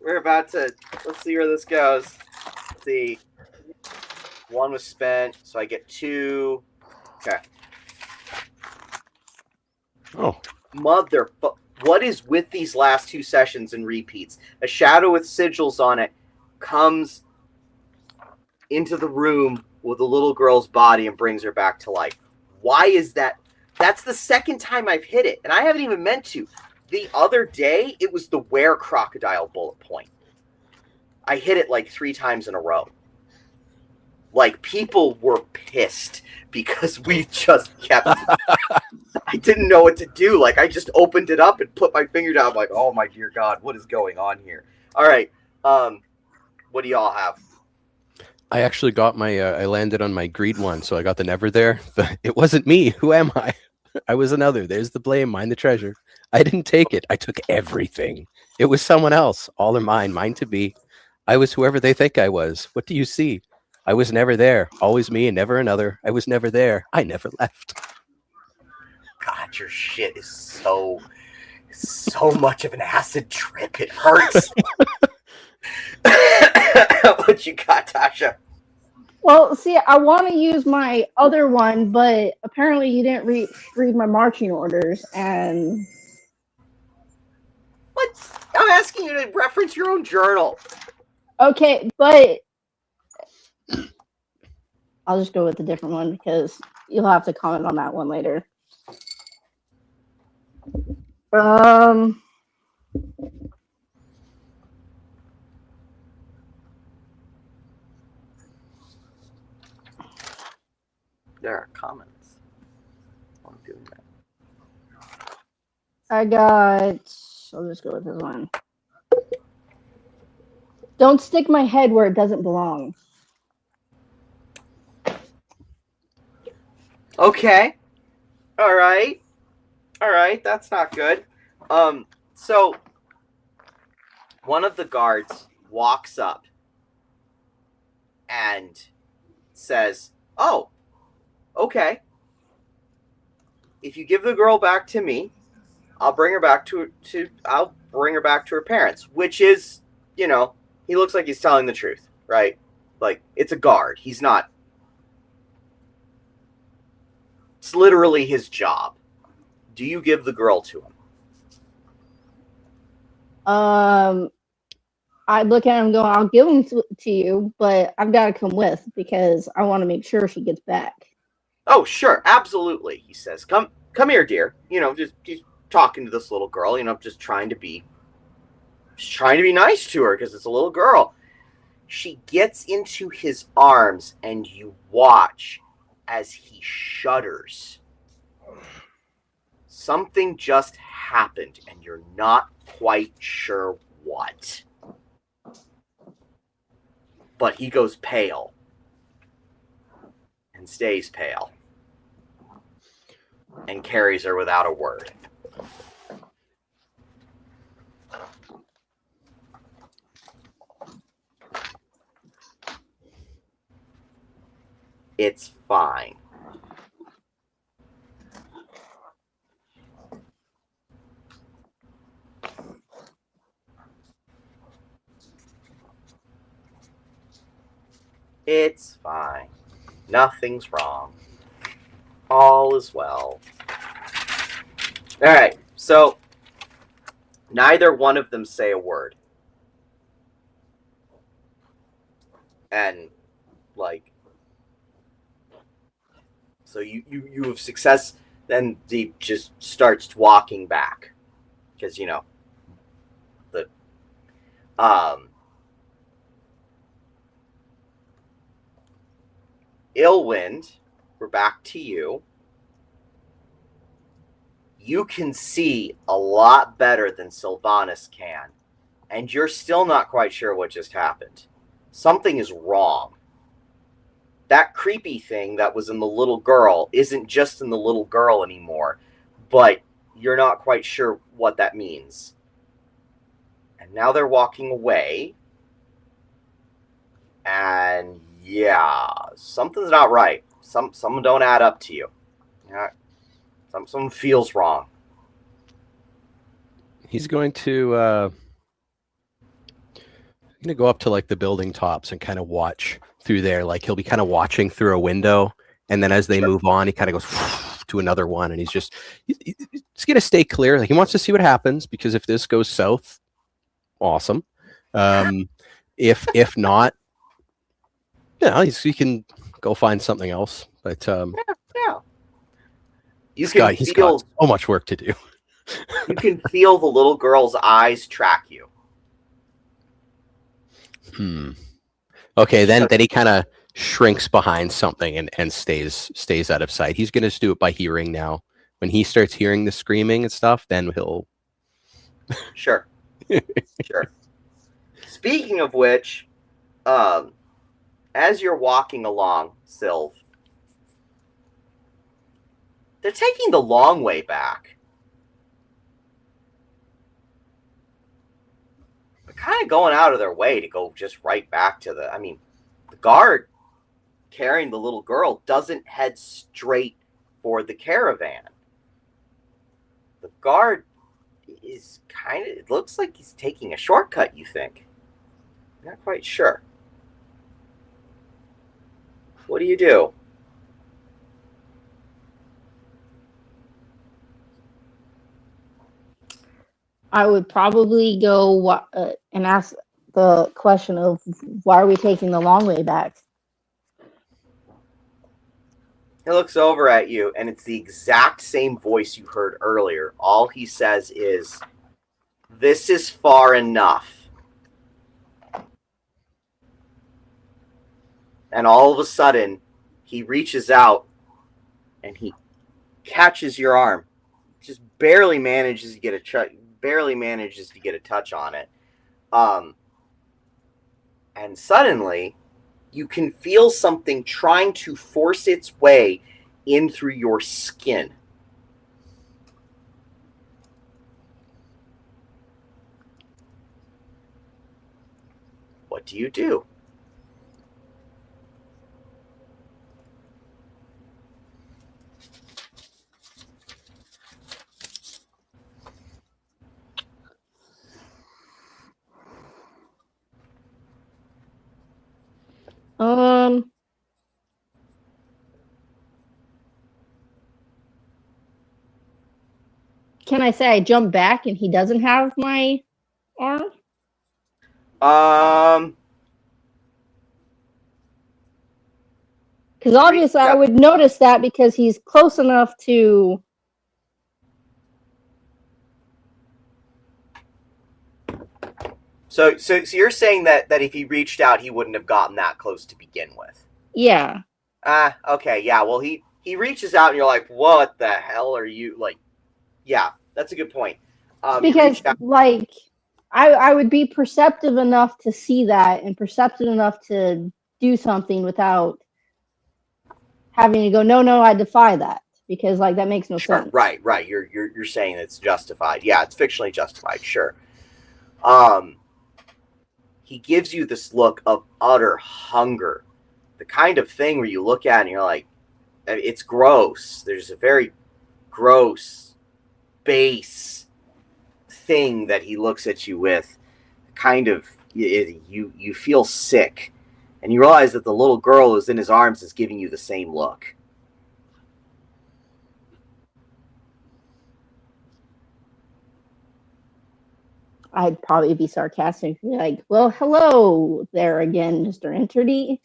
We're about to. Let's see where this goes. Let's see. 1 was spent, so I get 2. Okay. Oh. Motherfucker. What is with these last 2 sessions and repeats? A shadow with sigils on it comes into the room with a little girl's body and brings her back to life. Why is that? That's the second time I've hit it, and I haven't even meant to. The other day, it was the were crocodile bullet point. I hit it like 3 times in a row. Like, people were pissed because we just kept... I didn't know what to do. Like, I just opened it up and put my finger down. I'm like, oh my dear God, what is going on here? All right. What do y'all have? I actually got my, I landed on my greed one, so I got the never there. It wasn't me. Who am I? I was another. There's the blame. Mine the treasure. I didn't take it. I took everything. It was someone else. All are mine. Mine to be. I was whoever they think I was. What do you see? I was never there. Always me and never another. I was never there. I never left. God, your shit is so much of an acid trip. It hurts. What you got, Tasha? Well, see, I want to use my other one, but apparently you didn't read my marching orders, and... What? I'm asking you to reference your own journal. Okay, but... I'll just go with a different one, because you'll have to comment on that one later. There are comments. I'm doing that. I got... I'll just go with this one. Don't stick my head where it doesn't belong. Okay. All right. That's not good. So one of the guards walks up and says, "Oh, okay. If you give the girl back to me, I'll bring her back to her parents." Which is, he looks like he's telling the truth, right? Like, it's a guard. He's not. It's literally his job. Do you give the girl to him? I look at him going, I'll give him to you, but I've got to come with because I want to make sure she gets back. Oh, sure. Absolutely. He says, come here, dear. Just talking to this little girl, just trying to be nice to her because it's a little girl. She gets into his arms and you watch as he shudders. Something just happened and you're not quite sure what. But he goes pale and stays pale and carries her without a word. It's fine. It's fine. Nothing's wrong. All is well. All right, so neither one of them say a word. And, so you have success, then Deep just starts walking back. Because, Illwind, we're back to you. You can see a lot better than Sylvanas can, and you're still not quite sure what just happened. Something is wrong. That creepy thing that was in the little girl isn't just in the little girl anymore, but you're not quite sure what that means. And now they're walking away, and Yeah, something's not right. Some don't add up to you. Yeah, something feels wrong. He's going to go up to like the building tops and kind of watch through there. Like he'll be kind of watching through a window, and then as they move on, he kind of goes to another one, and he's gonna stay clear. Like he wants to see what happens, because if this goes south, awesome. If not, he can go find something else. But Yeah. he's got so much work to do. You can feel the little girl's eyes track you. Okay, then he kind of shrinks behind something and stays out of sight. He's gonna do it by hearing now. When he starts hearing the screaming and stuff, then he'll. Sure. Sure. Speaking of which, as you're walking along, Sylv, they're taking the long way back. They're kind of going out of their way to go just right back to the guard carrying the little girl doesn't head straight for the caravan. The guard is it looks like he's taking a shortcut, you think. Not quite sure. What do? I would probably go and ask the question of why are we taking the long way back? He looks over at you, and it's the exact same voice you heard earlier. All he says is, "This is far enough." And all of a sudden, he reaches out, and he catches your arm. Just barely manages to get a touch on it. And suddenly, you can feel something trying to force its way in through your skin. What do you do? Can I say I jump back and he doesn't have my arm? Because obviously I would notice that because he's close enough to. So you're saying that if he reached out, he wouldn't have gotten that close to begin with? Yeah. Okay, yeah. Well, he reaches out, and you're like, "What the hell are you like?" Yeah, that's a good point. Because like, I would be perceptive enough to see that, and perceptive enough to do something without having to go, no, I defy that, because like that makes no sense. Right. You're saying it's justified. Yeah, it's fictionally justified. Sure. He gives you this look of utter hunger, the kind of thing where you look at it and you're like, it's gross. There's a very gross base thing that he looks at you with. Kind of, you feel sick, and you realize that the little girl who's in his arms is giving you the same look. I'd probably be sarcastic, like, "Well, hello there again, Mr. Enterdy."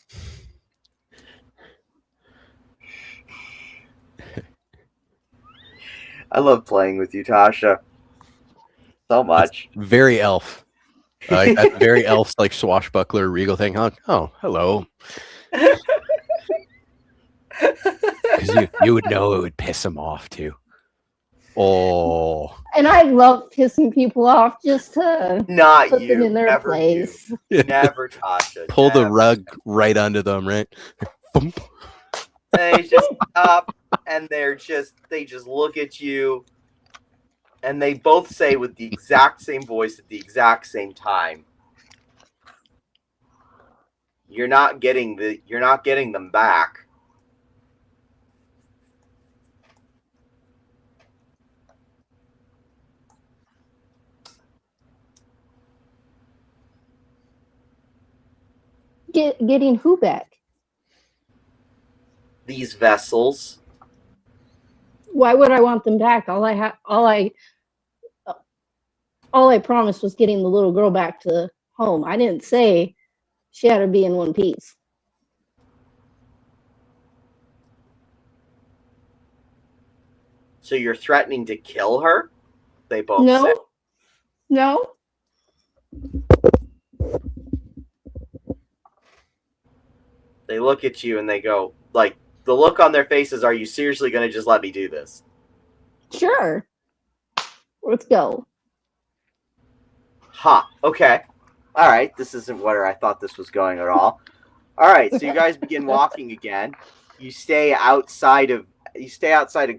I love playing with you, Tasha, so much. It's very elf. That very elf, like swashbuckler, regal thing. Oh, hello. Because you would know it would piss him off too. Oh. And I love pissing people off just to not put you, them in their never place. You. Never, Tasha. Pull never. the rug right under them, right? They just up, and they just look at you, and they both say with the exact same voice at the exact same time, You're not getting them back. Getting who back? These vessels. Why would I want them back? All I promised was getting the little girl back to home. I didn't say she had to be in one piece. So you're threatening to kill her? They both No. said. No. They look at you and they go, like, the look on their faces, are you seriously going to just let me do this? Sure. Let's go. Ha, okay. All right, this isn't where I thought this was going at all. All right, so you guys begin walking again. You stay outside of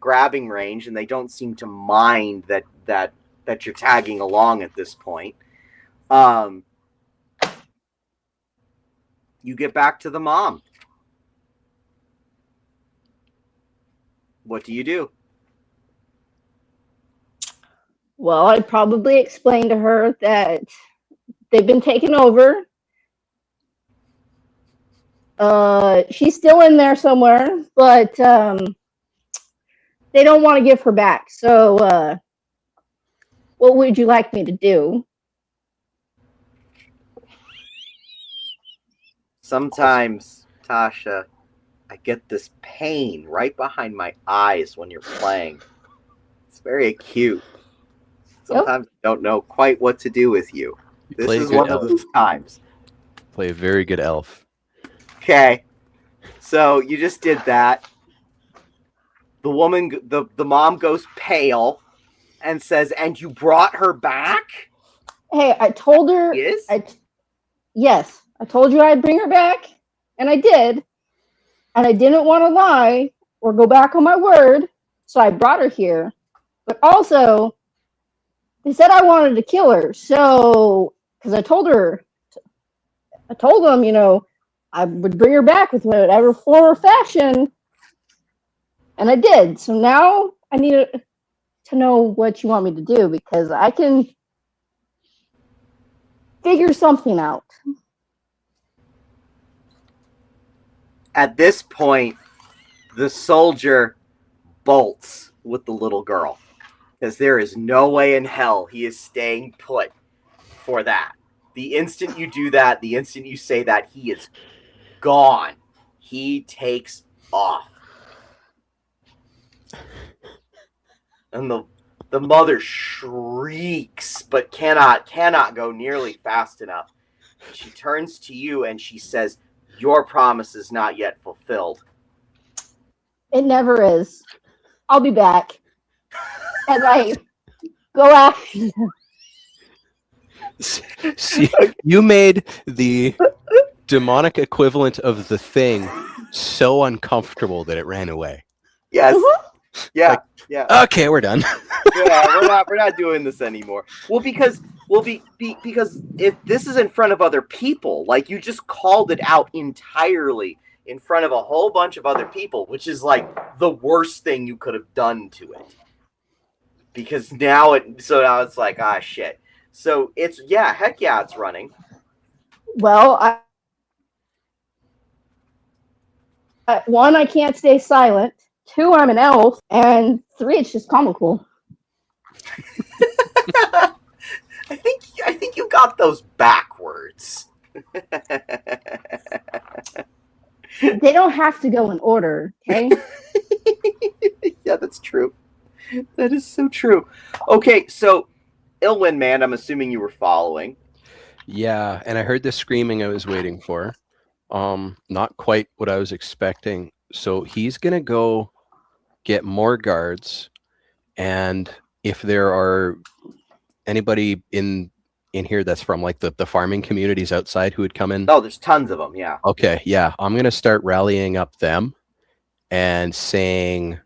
grabbing range, and they don't seem to mind that you're tagging along at this point. You get back to the mom. What do you do? Well, I'd probably explain to her that they've been taken over. She's still in there somewhere, but they don't want to give her back. So, what would you like me to do? Sometimes, Tasha, I get this pain right behind my eyes when you're playing. It's very acute. Sometimes I don't know quite what to do with you. This is one of those times. Play a very good elf. Okay. So you just did that. The woman, the mom goes pale and says, "And you brought her back?" Hey, I told her. Yes? Yes, I told you I'd bring her back, and I did. And I didn't want to lie or go back on my word, so I brought her here. But also, they said I wanted to kill her, so because I told them, I would bring her back with whatever form or fashion, and I did. So now I need to know what you want me to do, because I can figure something out. At this point, the soldier bolts with the little girl, because there is no way in hell he is staying put for that. The instant you do that, the instant you say that, he is gone. He takes off. And the mother shrieks, but cannot go nearly fast enough. She turns to you and she says, "Your promise is not yet fulfilled." It never is. I'll be back. As I go after. See, you made the demonic equivalent of the thing so uncomfortable that it ran away. Yes. Mhm. Yeah. Like, yeah. Okay, we're done. Yeah, we're not doing this anymore. Well, because if this is in front of other people, like you just called it out entirely in front of a whole bunch of other people, which is like the worst thing you could have done to it. Because now it's like, ah, shit. So it's it's running. Well, one, I can't stay silent. Two, I'm an elf, and three, it's just comical. I think you got those backwards. They don't have to go in order, okay? Yeah, that's true. That is so true. Okay, so Ilwyn, man, I'm assuming you were following. Yeah, and I heard the screaming I was waiting for. Not quite what I was expecting. So he's gonna go get more guards, and if there are anybody in here that's from like the farming communities outside who would come in. Oh, there's tons of them, yeah. Okay, yeah. I'm gonna start rallying up them and saying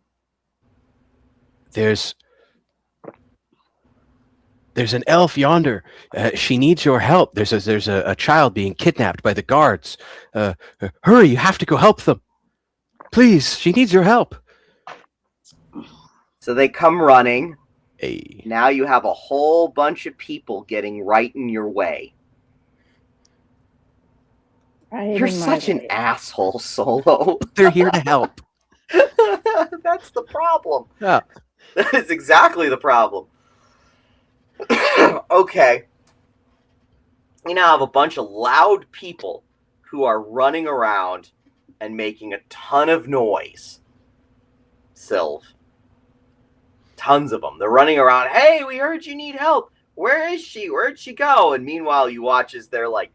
there's There's an elf yonder. She needs your help. There's a child being kidnapped by the guards. Hurry, you have to go help them. Please, she needs your help. So they come running. Hey. Now you have a whole bunch of people getting right in your way. You're such an asshole, Solo. They're here to help. That's the problem. Yeah. That is exactly the problem. Okay. You now have a bunch of loud people who are running around and making a ton of noise. Sylv. Tons of them. They're running around. Hey, we heard you need help. Where is she? Where'd she go? And meanwhile, you watch as they're like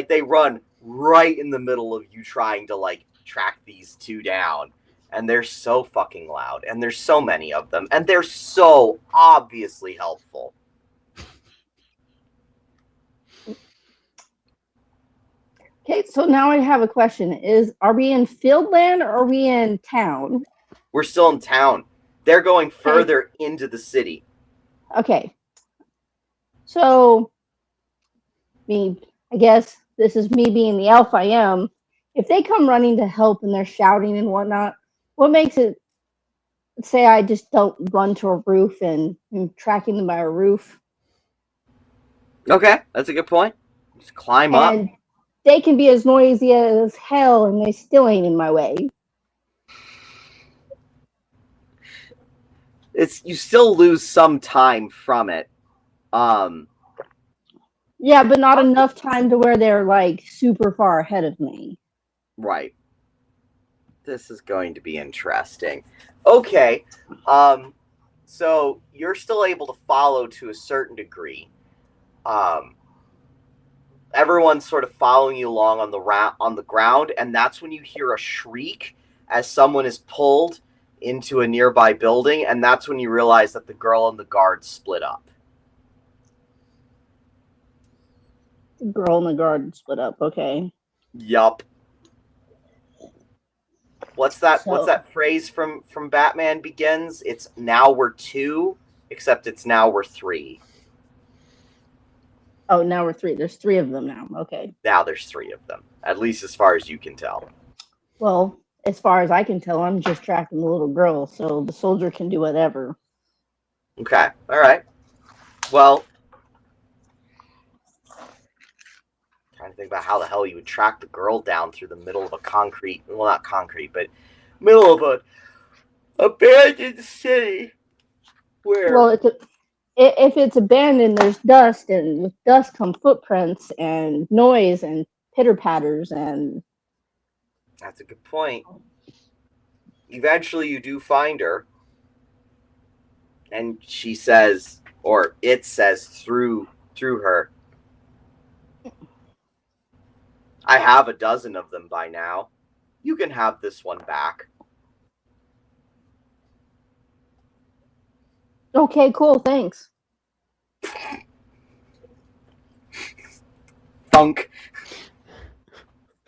they run right in the middle of you trying to like track these two down. And they're so fucking loud. And there's so many of them. And they're so obviously helpful. Okay, so now I have a question. Are we in Fieldland or are we in town? We're still in town. They're going further into the city. Okay. So, I guess this is me being the elf I am. If they come running to help and they're shouting and whatnot, what makes it say I just don't run to a roof and tracking them by a roof? Okay, that's a good point. Just climb and up. They can be as noisy as hell and they still ain't in my way. You still lose some time from it. Yeah, but not enough time to where they're like super far ahead of me. Right. This is going to be interesting. Okay. So you're still able to follow to a certain degree. Everyone's sort of following you along on the ground, and that's when you hear a shriek as someone is pulled into a nearby building, and that's when you realize that the girl and the guard split up. The girl and the guard split up, okay. Yup. What's that phrase from Batman Begins? It's now we're two, except it's now we're three. Oh, now we're three. There's three of them now. Okay. Now there's three of them, at least as far as you can tell. Well, as far as I can tell, I'm just tracking the little girl, so the soldier can do whatever. Okay. All right. Well, trying to think about how the hell you would track the girl down through the middle of a concrete, well, not concrete, but middle of a abandoned city. Where? Well, if it's abandoned, there's dust, and with dust come footprints and noise and pitter patters and. That's a good point. Eventually, you do find her, and she says, or it says through her, I have a dozen of them by now. You can have this one back. Okay, cool, thanks. Thunk.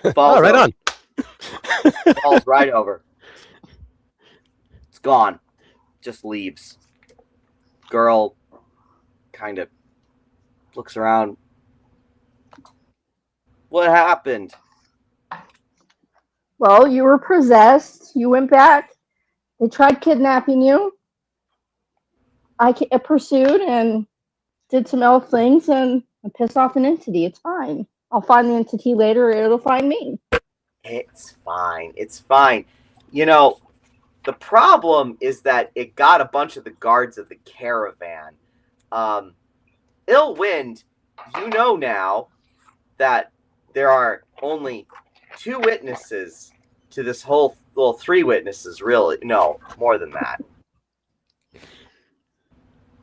Oh, right on. Falls right over. It's gone. Just leaves. Girl kind of looks around. What happened? Well, you were possessed. You went back. They tried kidnapping you. I pursued and did some elf things and pissed off an entity. It's fine. I'll find the entity later. It'll find me. It's fine. It's fine. You know, the problem is that it got a bunch of the guards of the caravan. Ill Wind, you know now that there are only two witnesses to this whole, well, three witnesses, really. No, more than that.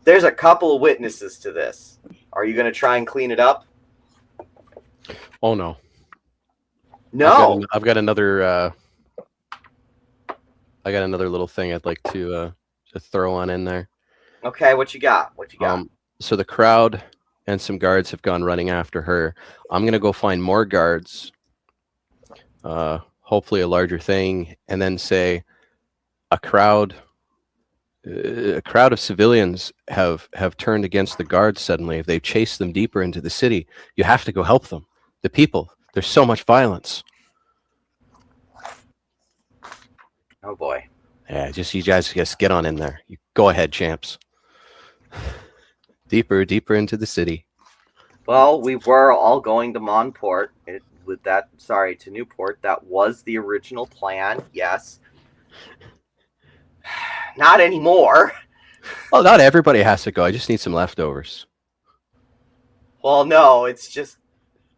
There's a couple of witnesses to this. Are you going to try and clean it up? Oh, no. No. I've got another little thing I'd like to throw on in there. Okay, what you got? So the crowd and some guards have gone running after her. I'm going to go find more guards, hopefully a larger thing, and then say a crowd A crowd of civilians have turned against the guards suddenly. They've chased them deeper into the city. You have to go help them. The people. There's so much violence. Oh boy. Yeah, just you guys just get on in there. You go ahead, champs. Deeper into the city. Well, we were all going to Monport. To Newport. That was the original plan. Yes. Not anymore. Well, not everybody has to go. I just need some leftovers. Well, no, it's just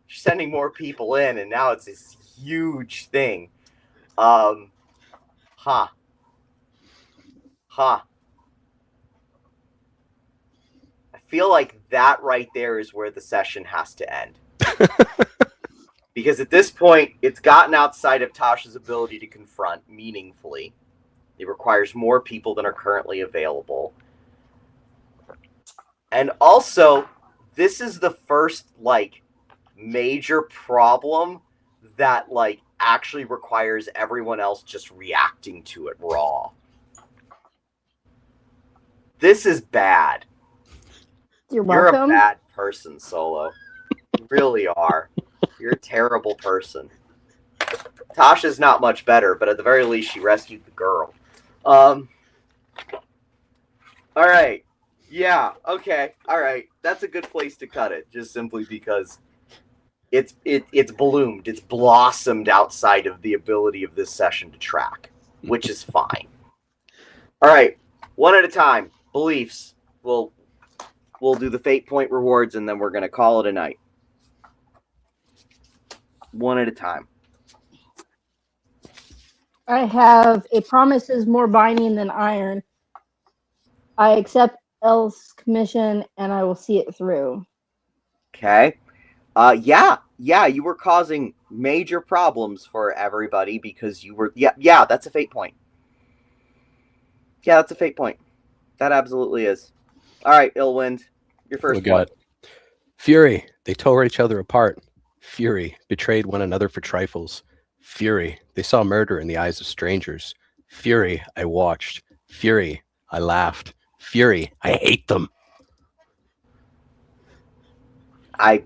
sending more people in, and now it's this huge thing. Huh. I feel like that right there is where the session has to end. Because at this point, it's gotten outside of Tasha's ability to confront meaningfully. It requires more people than are currently available. And also, this is the first, major problem that, actually requires everyone else just reacting to it raw. This is bad. You're welcome. You're a bad person, Solo. You really are. You're a terrible person. Tasha's not much better, but at the very least, she rescued the girl. All right. Yeah. Okay. All right. That's a good place to cut it, just simply because it's bloomed, it's blossomed outside of the ability of this session to track, which is fine. All right. One at a time. Beliefs. We'll do the fate point rewards, and then we're going to call it a night. One at a time. I have a promise is more binding than iron. I accept Elle's commission, and I will see it through. Okay. Yeah, you were causing major problems for everybody because you were... Yeah, that's a fate point. Yeah, that's a fate point. That absolutely is. All right, Illwind, your first one. Fury, they tore each other apart. Fury, betrayed one another for trifles. Fury, they saw murder in the eyes of strangers. Fury, I watched. Fury, I laughed. Fury, I hate them. I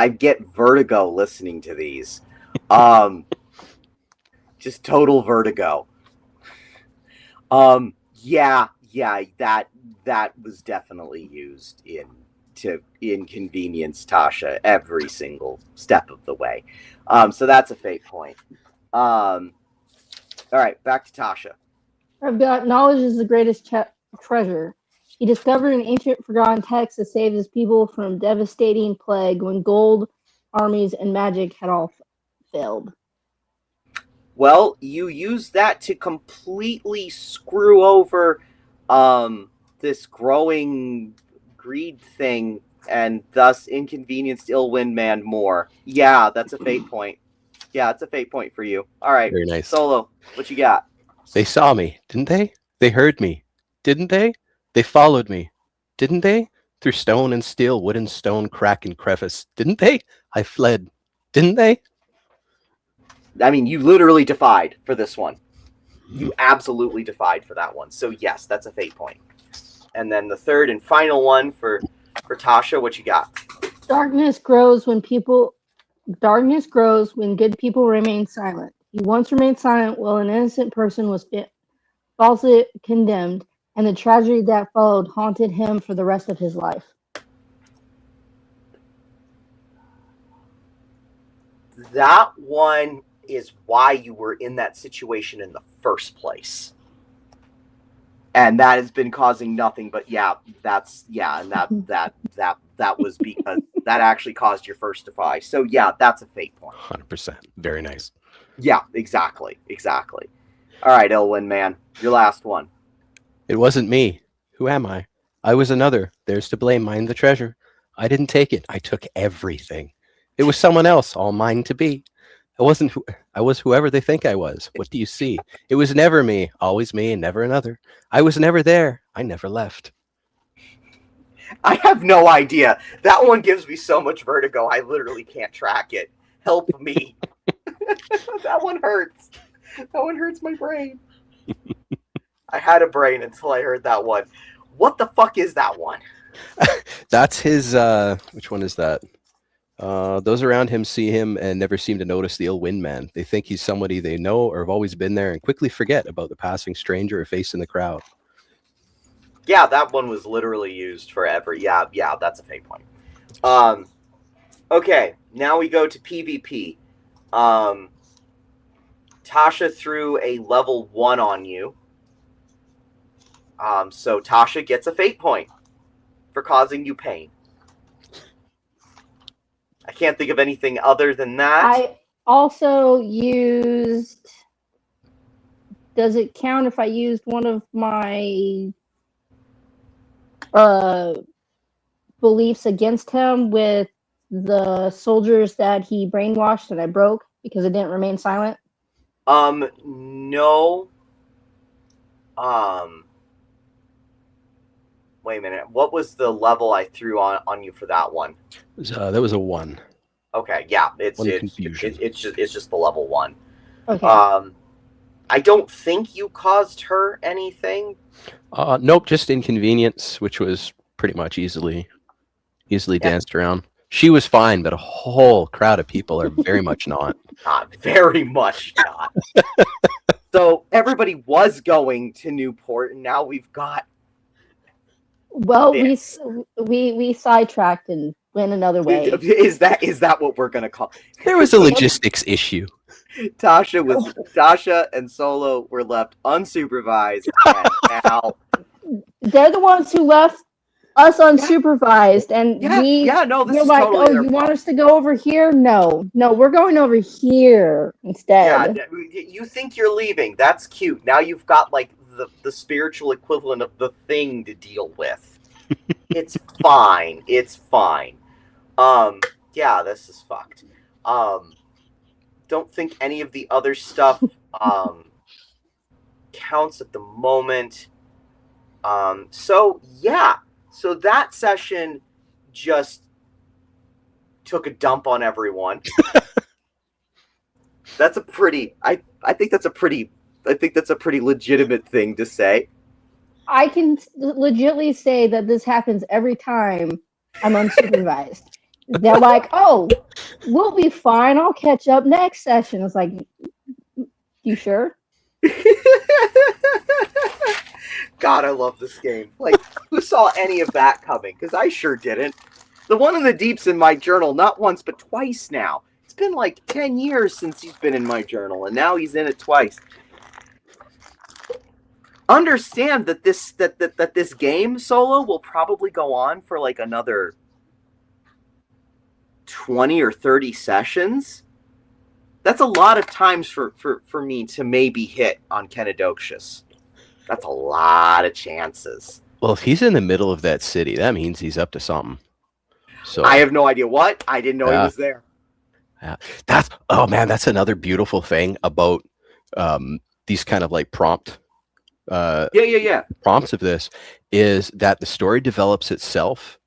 get vertigo listening to these. Just total vertigo. Yeah, that was definitely used to inconvenience Tasha every single step of the way. So that's a fate point. All right, back to Tasha. I've got knowledge is the greatest treasure. He discovered an ancient forgotten text that saved his people from devastating plague when gold, armies, and magic had all failed. Well, you used that to completely screw over this growing greed thing and thus inconvenienced Illwind Man more. Yeah, that's a fate point. Yeah, it's a fate point for you. All right. Very nice. Solo, what you got? They saw me, didn't they? They heard me, didn't they? They followed me, didn't they? Through stone and steel, wood and stone, crack and crevice, didn't they? I fled, didn't they? I mean, you literally defied for this one. You absolutely defied for that one. So yes, that's a fate point. And then the third and final one for Tasha, what you got? Darkness grows when good people remain silent. He once remained silent while an innocent person was falsely condemned, and the tragedy that followed haunted him for the rest of his life. That one is why you were in that situation in the first place. And that has been causing nothing but and that was because that actually caused your first defy. So yeah, that's a fate point. 100%. Very nice. Yeah, exactly. All right, Illwind Man, your last one. It wasn't me. Who am I? I was another. There's to blame. Mine the treasure. I didn't take it. I took everything. It was someone else, all mine to be. I was whoever they think I was. What do you see? It was never me, always me and never another. I was never there. I never left. I have no idea. That one gives me so much vertigo. I literally can't track it. Help me. That one hurts. That one hurts my brain. I had a brain until I heard that one. What the fuck is that one? That's his. Which one is that? Those around him see him and never seem to notice the ill wind man. They think he's somebody they know or have always been there and quickly forget about the passing stranger or face in the crowd. Yeah, that one was literally used forever. Yeah, that's a fake point. Okay, now we go to PvP. Tasha threw a level 1 on you. So Tasha gets a fate point for causing you pain. I can't think of anything other than that. I also used. Does it count if I used one of my beliefs against him with the soldiers that he brainwashed and I broke because it didn't remain silent? No. Wait a minute. What was the level I threw on you for that one? That was a 1. Okay, yeah, it's confusion. It's just the level 1. Okay. I don't think you caused her anything. Nope, just inconvenience, which was pretty much easily danced around. She was fine, but a whole crowd of people are very much not. Not very much not. So everybody was going to Newport, and now we've got. Well, this. we sidetracked and went another way. Is that what we're gonna call? There was a logistics issue. Tasha and Solo were left unsupervised, and now they're the ones who left us unsupervised, and this we're is like, totally their you fault. want us to go over here? No, we're going over here instead. Yeah, you think you're leaving? That's cute. Now you've got like the spiritual equivalent of the thing to deal with. It's fine. It's fine. Yeah, this is fucked. Don't think any of the other stuff counts at the moment. So that session just took a dump on everyone. That's a pretty. I think that's a pretty legitimate thing to say. I can legitimately say that this happens every time I'm unsupervised. They're like, "Oh, we'll be fine. I'll catch up next session." It's like, you sure? God, I love this game. Like, who saw any of that coming? Because I sure didn't. The one in the deep's in my journal not once but twice now. It's been like 10 years since he's been in my journal, and now he's in it twice. Understand that this game, Solo, will probably go on for like another 20 or 30 sessions. That's a lot of times for me to maybe hit on Kenedocious. That's a lot of chances. Well, if he's in the middle of that city, that means he's up to something. So I have no idea what. I didn't know he was there. Yeah, that's another beautiful thing about these kind of like prompts of this is that the story develops itself,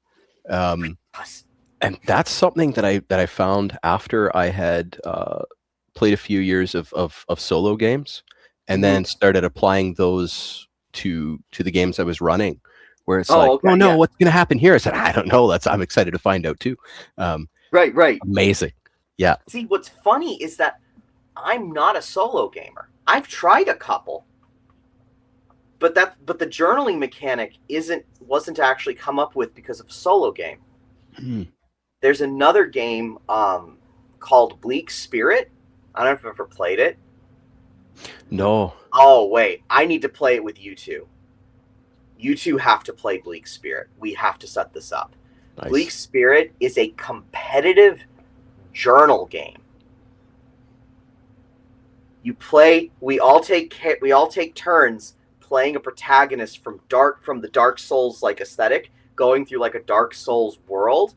and that's something that I found after I had played a few years of solo games, and then started applying those to the games I was running, where it's what's going to happen here? I said, I don't know. I'm excited to find out too. Right. Amazing. Yeah. See, what's funny is that I'm not a solo gamer. I've tried a couple, but the journaling mechanic wasn't actually come up with because of a solo game. There's another game called Bleak Spirit. I don't know if you've ever played it. No. Oh, wait. I need to play it with you two. You two have to play Bleak Spirit. We have to set this up. Nice. Bleak Spirit is a competitive journal game. You play. We all take turns playing a protagonist from the Dark Souls like aesthetic, going through like a Dark Souls world.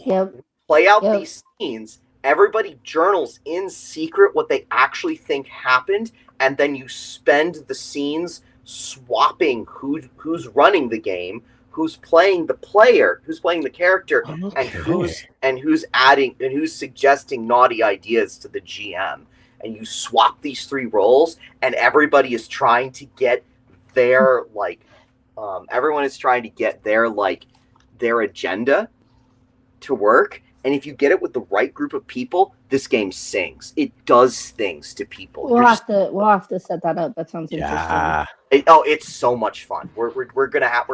Yep. Play out these scenes. Everybody journals in secret what they actually think happened, and then you spend the scenes swapping who's running the game, who's playing the player, who's playing the character, and who's adding and who's suggesting naughty ideas to the GM. And you swap these three roles, and everybody is trying to get their like everyone is trying to get their agenda to work. And if you get it with the right group of people, this game sings. It does things to people. We'll have to set that up. That sounds interesting. It's so much fun. We're gonna have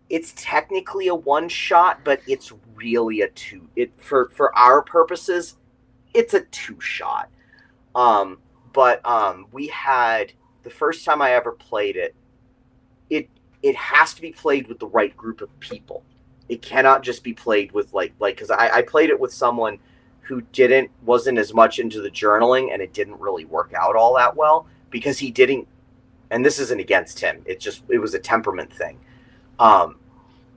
it's technically a one shot, but it's really a two. For our purposes, it's a two shot. We had the first time I ever played it. It has to be played with the right group of people. It cannot just be played with because I played it with someone who wasn't as much into the journaling, and it didn't really work out all that well because he didn't. And this isn't against him. It was a temperament thing.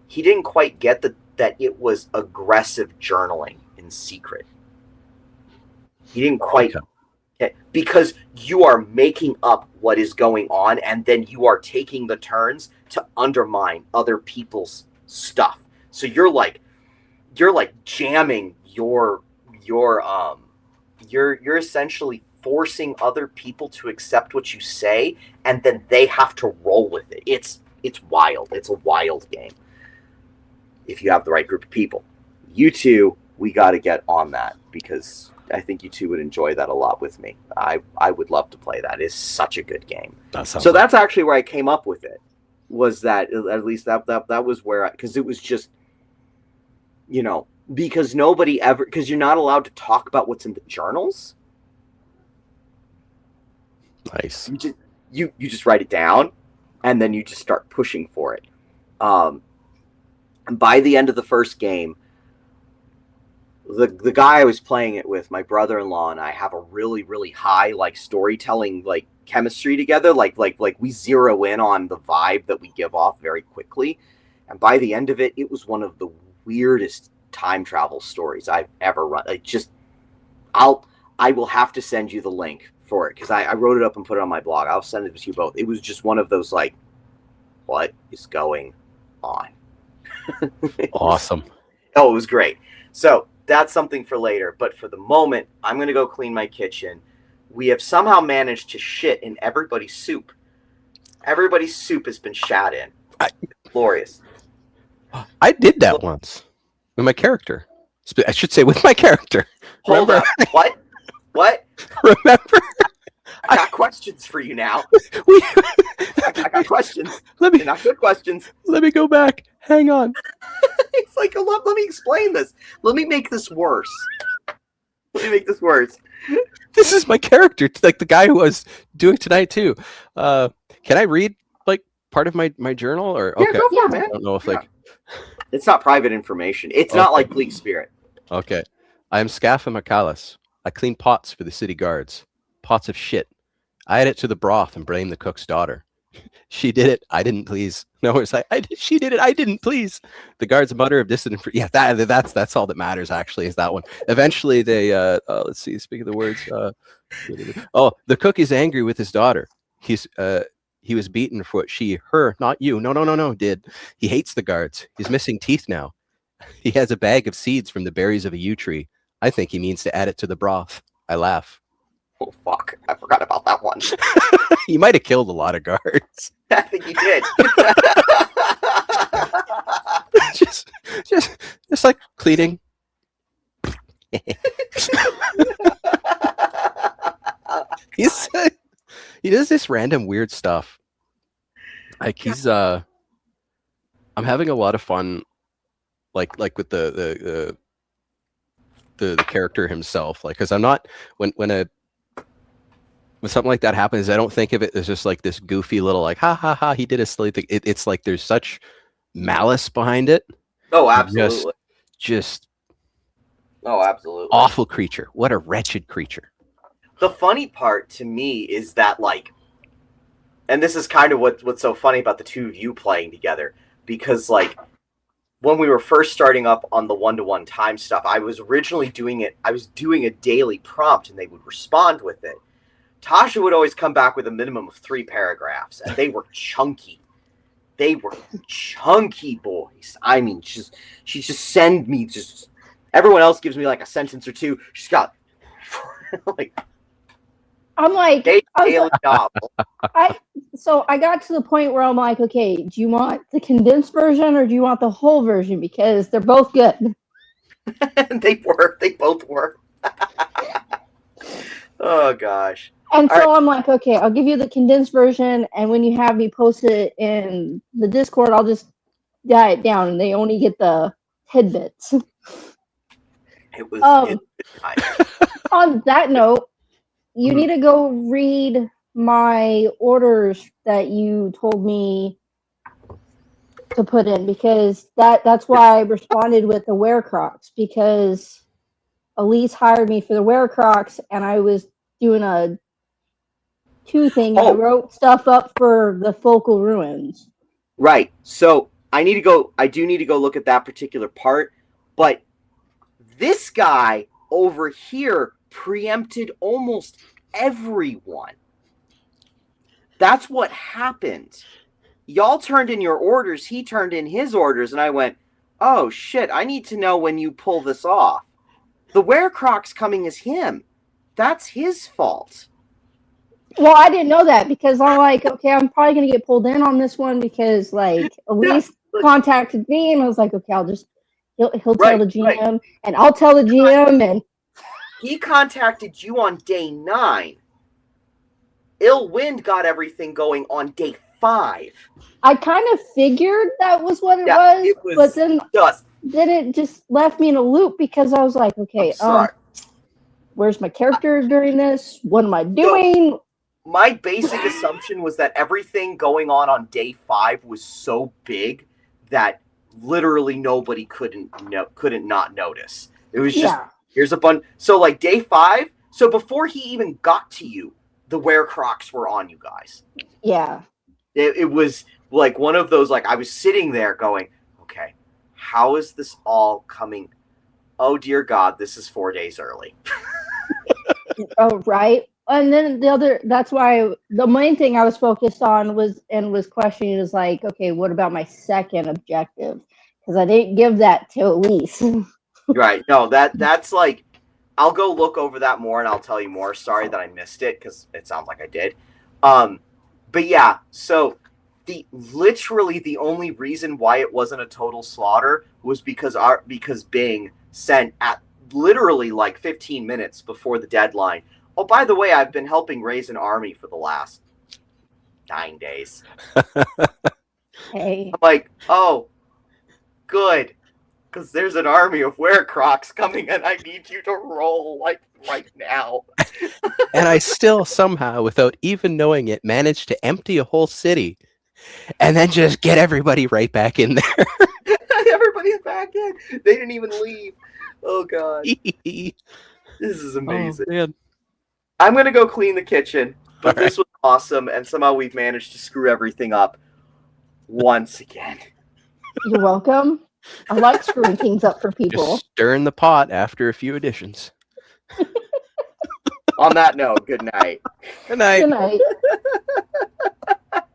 He didn't quite get that it was aggressive journaling in secret. He didn't quite because you are making up what is going on, and then you are taking the turns to undermine other people's stuff. So you're jamming you're essentially forcing other people to accept what you say, and then they have to roll with it. It's wild. It's a wild game. If you have the right group of people. You two, we got to get on that because I think you two would enjoy that a lot with me. I would love to play that. It's such a good game. So that's actually where I came up with it. Was that at least that was where because it was just, because because you're not allowed to talk about what's in the journals. Nice. You just write it down, and then you just start pushing for it. And by the end of the first game, the guy I was playing it with, my brother-in-law and I, have a really, really high storytelling chemistry together. We zero in on the vibe that we give off very quickly. And by the end of it, it was one of the weirdest time travel stories I've ever run. I will have to send you the link for it because I wrote it up and put it on my blog. I'll send it to you both. It was just one of those what is going on? Awesome. It was great. So that's something for later. But for the moment, I'm going to go clean my kitchen. We have somehow managed to shit in everybody's soup. Everybody's soup has been shat in. Glorious. I did that once with my character. I should say with my character. Hold up. What? Remember? I got questions for you now. I got questions. They're not good questions. Let me go back. Hang on. It's let me explain this. Let me make this worse. This is my character. It's the guy who I was doing tonight too. Can I read part of my journal or yeah, okay? Go for it, man. I don't know if it's not private information. It's not like Bleak Spirit. Okay. I am Scaffa McCallus. I clean pots for the city guards. Pots of shit. I add it to the broth and blame the cook's daughter. She did it. I didn't please. No, it's she did it. I didn't please. The guards mutter of dissident. Yeah, that's all that matters. Actually, is that one. Eventually, they let's see. Speak of the words. The cook is angry with his daughter. He was beaten for what her, not you. No, did. He hates the guards. He's missing teeth now. He has a bag of seeds from the berries of a yew tree. I think he means to add it to the broth. I laugh. Oh, fuck. I forgot about that one. He might have killed a lot of guards. I think he did. just like cleaning. He does this random weird stuff. I'm having a lot of fun with the character himself, because I'm not when something like that happens, I don't think of it as just this goofy little ha ha ha, he did a silly thing. It's there's such malice behind it. Oh, absolutely. Just oh, absolutely. Awful creature. What a wretched creature. The funny part to me is that and this is kind of what's so funny about the two of you playing together, because when we were first starting up on the 1-to-1 time stuff, I was originally doing a daily prompt and they would respond with it. Tasha would always come back with a minimum of 3 paragraphs, and they were chunky. They were chunky boys. I mean, she just send me everyone else gives me a sentence or two. She's got I'm like, Daily I was like, novel. so I got to the point where I'm like, okay, do you want the condensed version or do you want the whole version? Because they're both good. They both were. Oh gosh. And All so right. I'm like, okay, I'll give you the condensed version, and when you have me post it in the Discord, I'll just dial it down, and they only get the tidbits. It was Um, time. on that note, you Mhm. need to go read my orders that you told me to put in, because that's why I responded with the wear crocs, because Elise hired me for the wear crocs, and I was doing a 2 thing, and I Oh, wrote stuff up for the focal ruins. right. So I do need to go look at that particular part, but this guy over here preempted almost everyone. That's what happened. Y'all turned in your orders, he turned in his orders, and I went, oh shit, I need to know when you pull this off. The werecrocs coming is him. That's his fault. Well, I didn't know that, because I'm like, okay, I'm probably gonna get pulled in on this one, because like Elise contacted me, and I was like, okay, he'll tell the GM, and I'll tell the GM, and he contacted you on day 9. Ill Wind got everything going on day 5. I kind of figured that was what it was, but then it just left me in a loop, because I was like, okay, where's my character during this? What am I doing? So, my basic assumption was that everything going on day 5 was so big that literally nobody couldn't not notice. It was just here's a bunch. So like day 5. So before he even got to you, the werecrocs were on you guys. Yeah. It was like one of those, like I was sitting there going, okay, how is this all coming? Oh dear God, this is 4 days early. Oh, right. And then that's why the main thing I was focused on was questioning is like, okay, what about my second objective? Because I didn't give that to Elise. Right. No, that's like, I'll go look over that more and I'll tell you more. Sorry that I missed it, because it sounds like I did. But yeah, so literally the only reason why it wasn't a total slaughter was because Bing sent at literally like 15 minutes before the deadline. Oh, by the way, I've been helping raise an army for the last 9 days. Hey. I'm like, oh, good. Because there's an army of werecrocs coming and I need you to roll like right now. And I still somehow, without even knowing it, managed to empty a whole city and then just get everybody right back in there. Everybody's back in. They didn't even leave. Oh, God. This is amazing. Oh, man. I'm going to go clean the kitchen, but All this was awesome, and somehow we've managed to screw everything up once again. You're welcome. I like screwing things up for people. Just stirring the pot after a few additions. On that note, good night. Good night. Good night.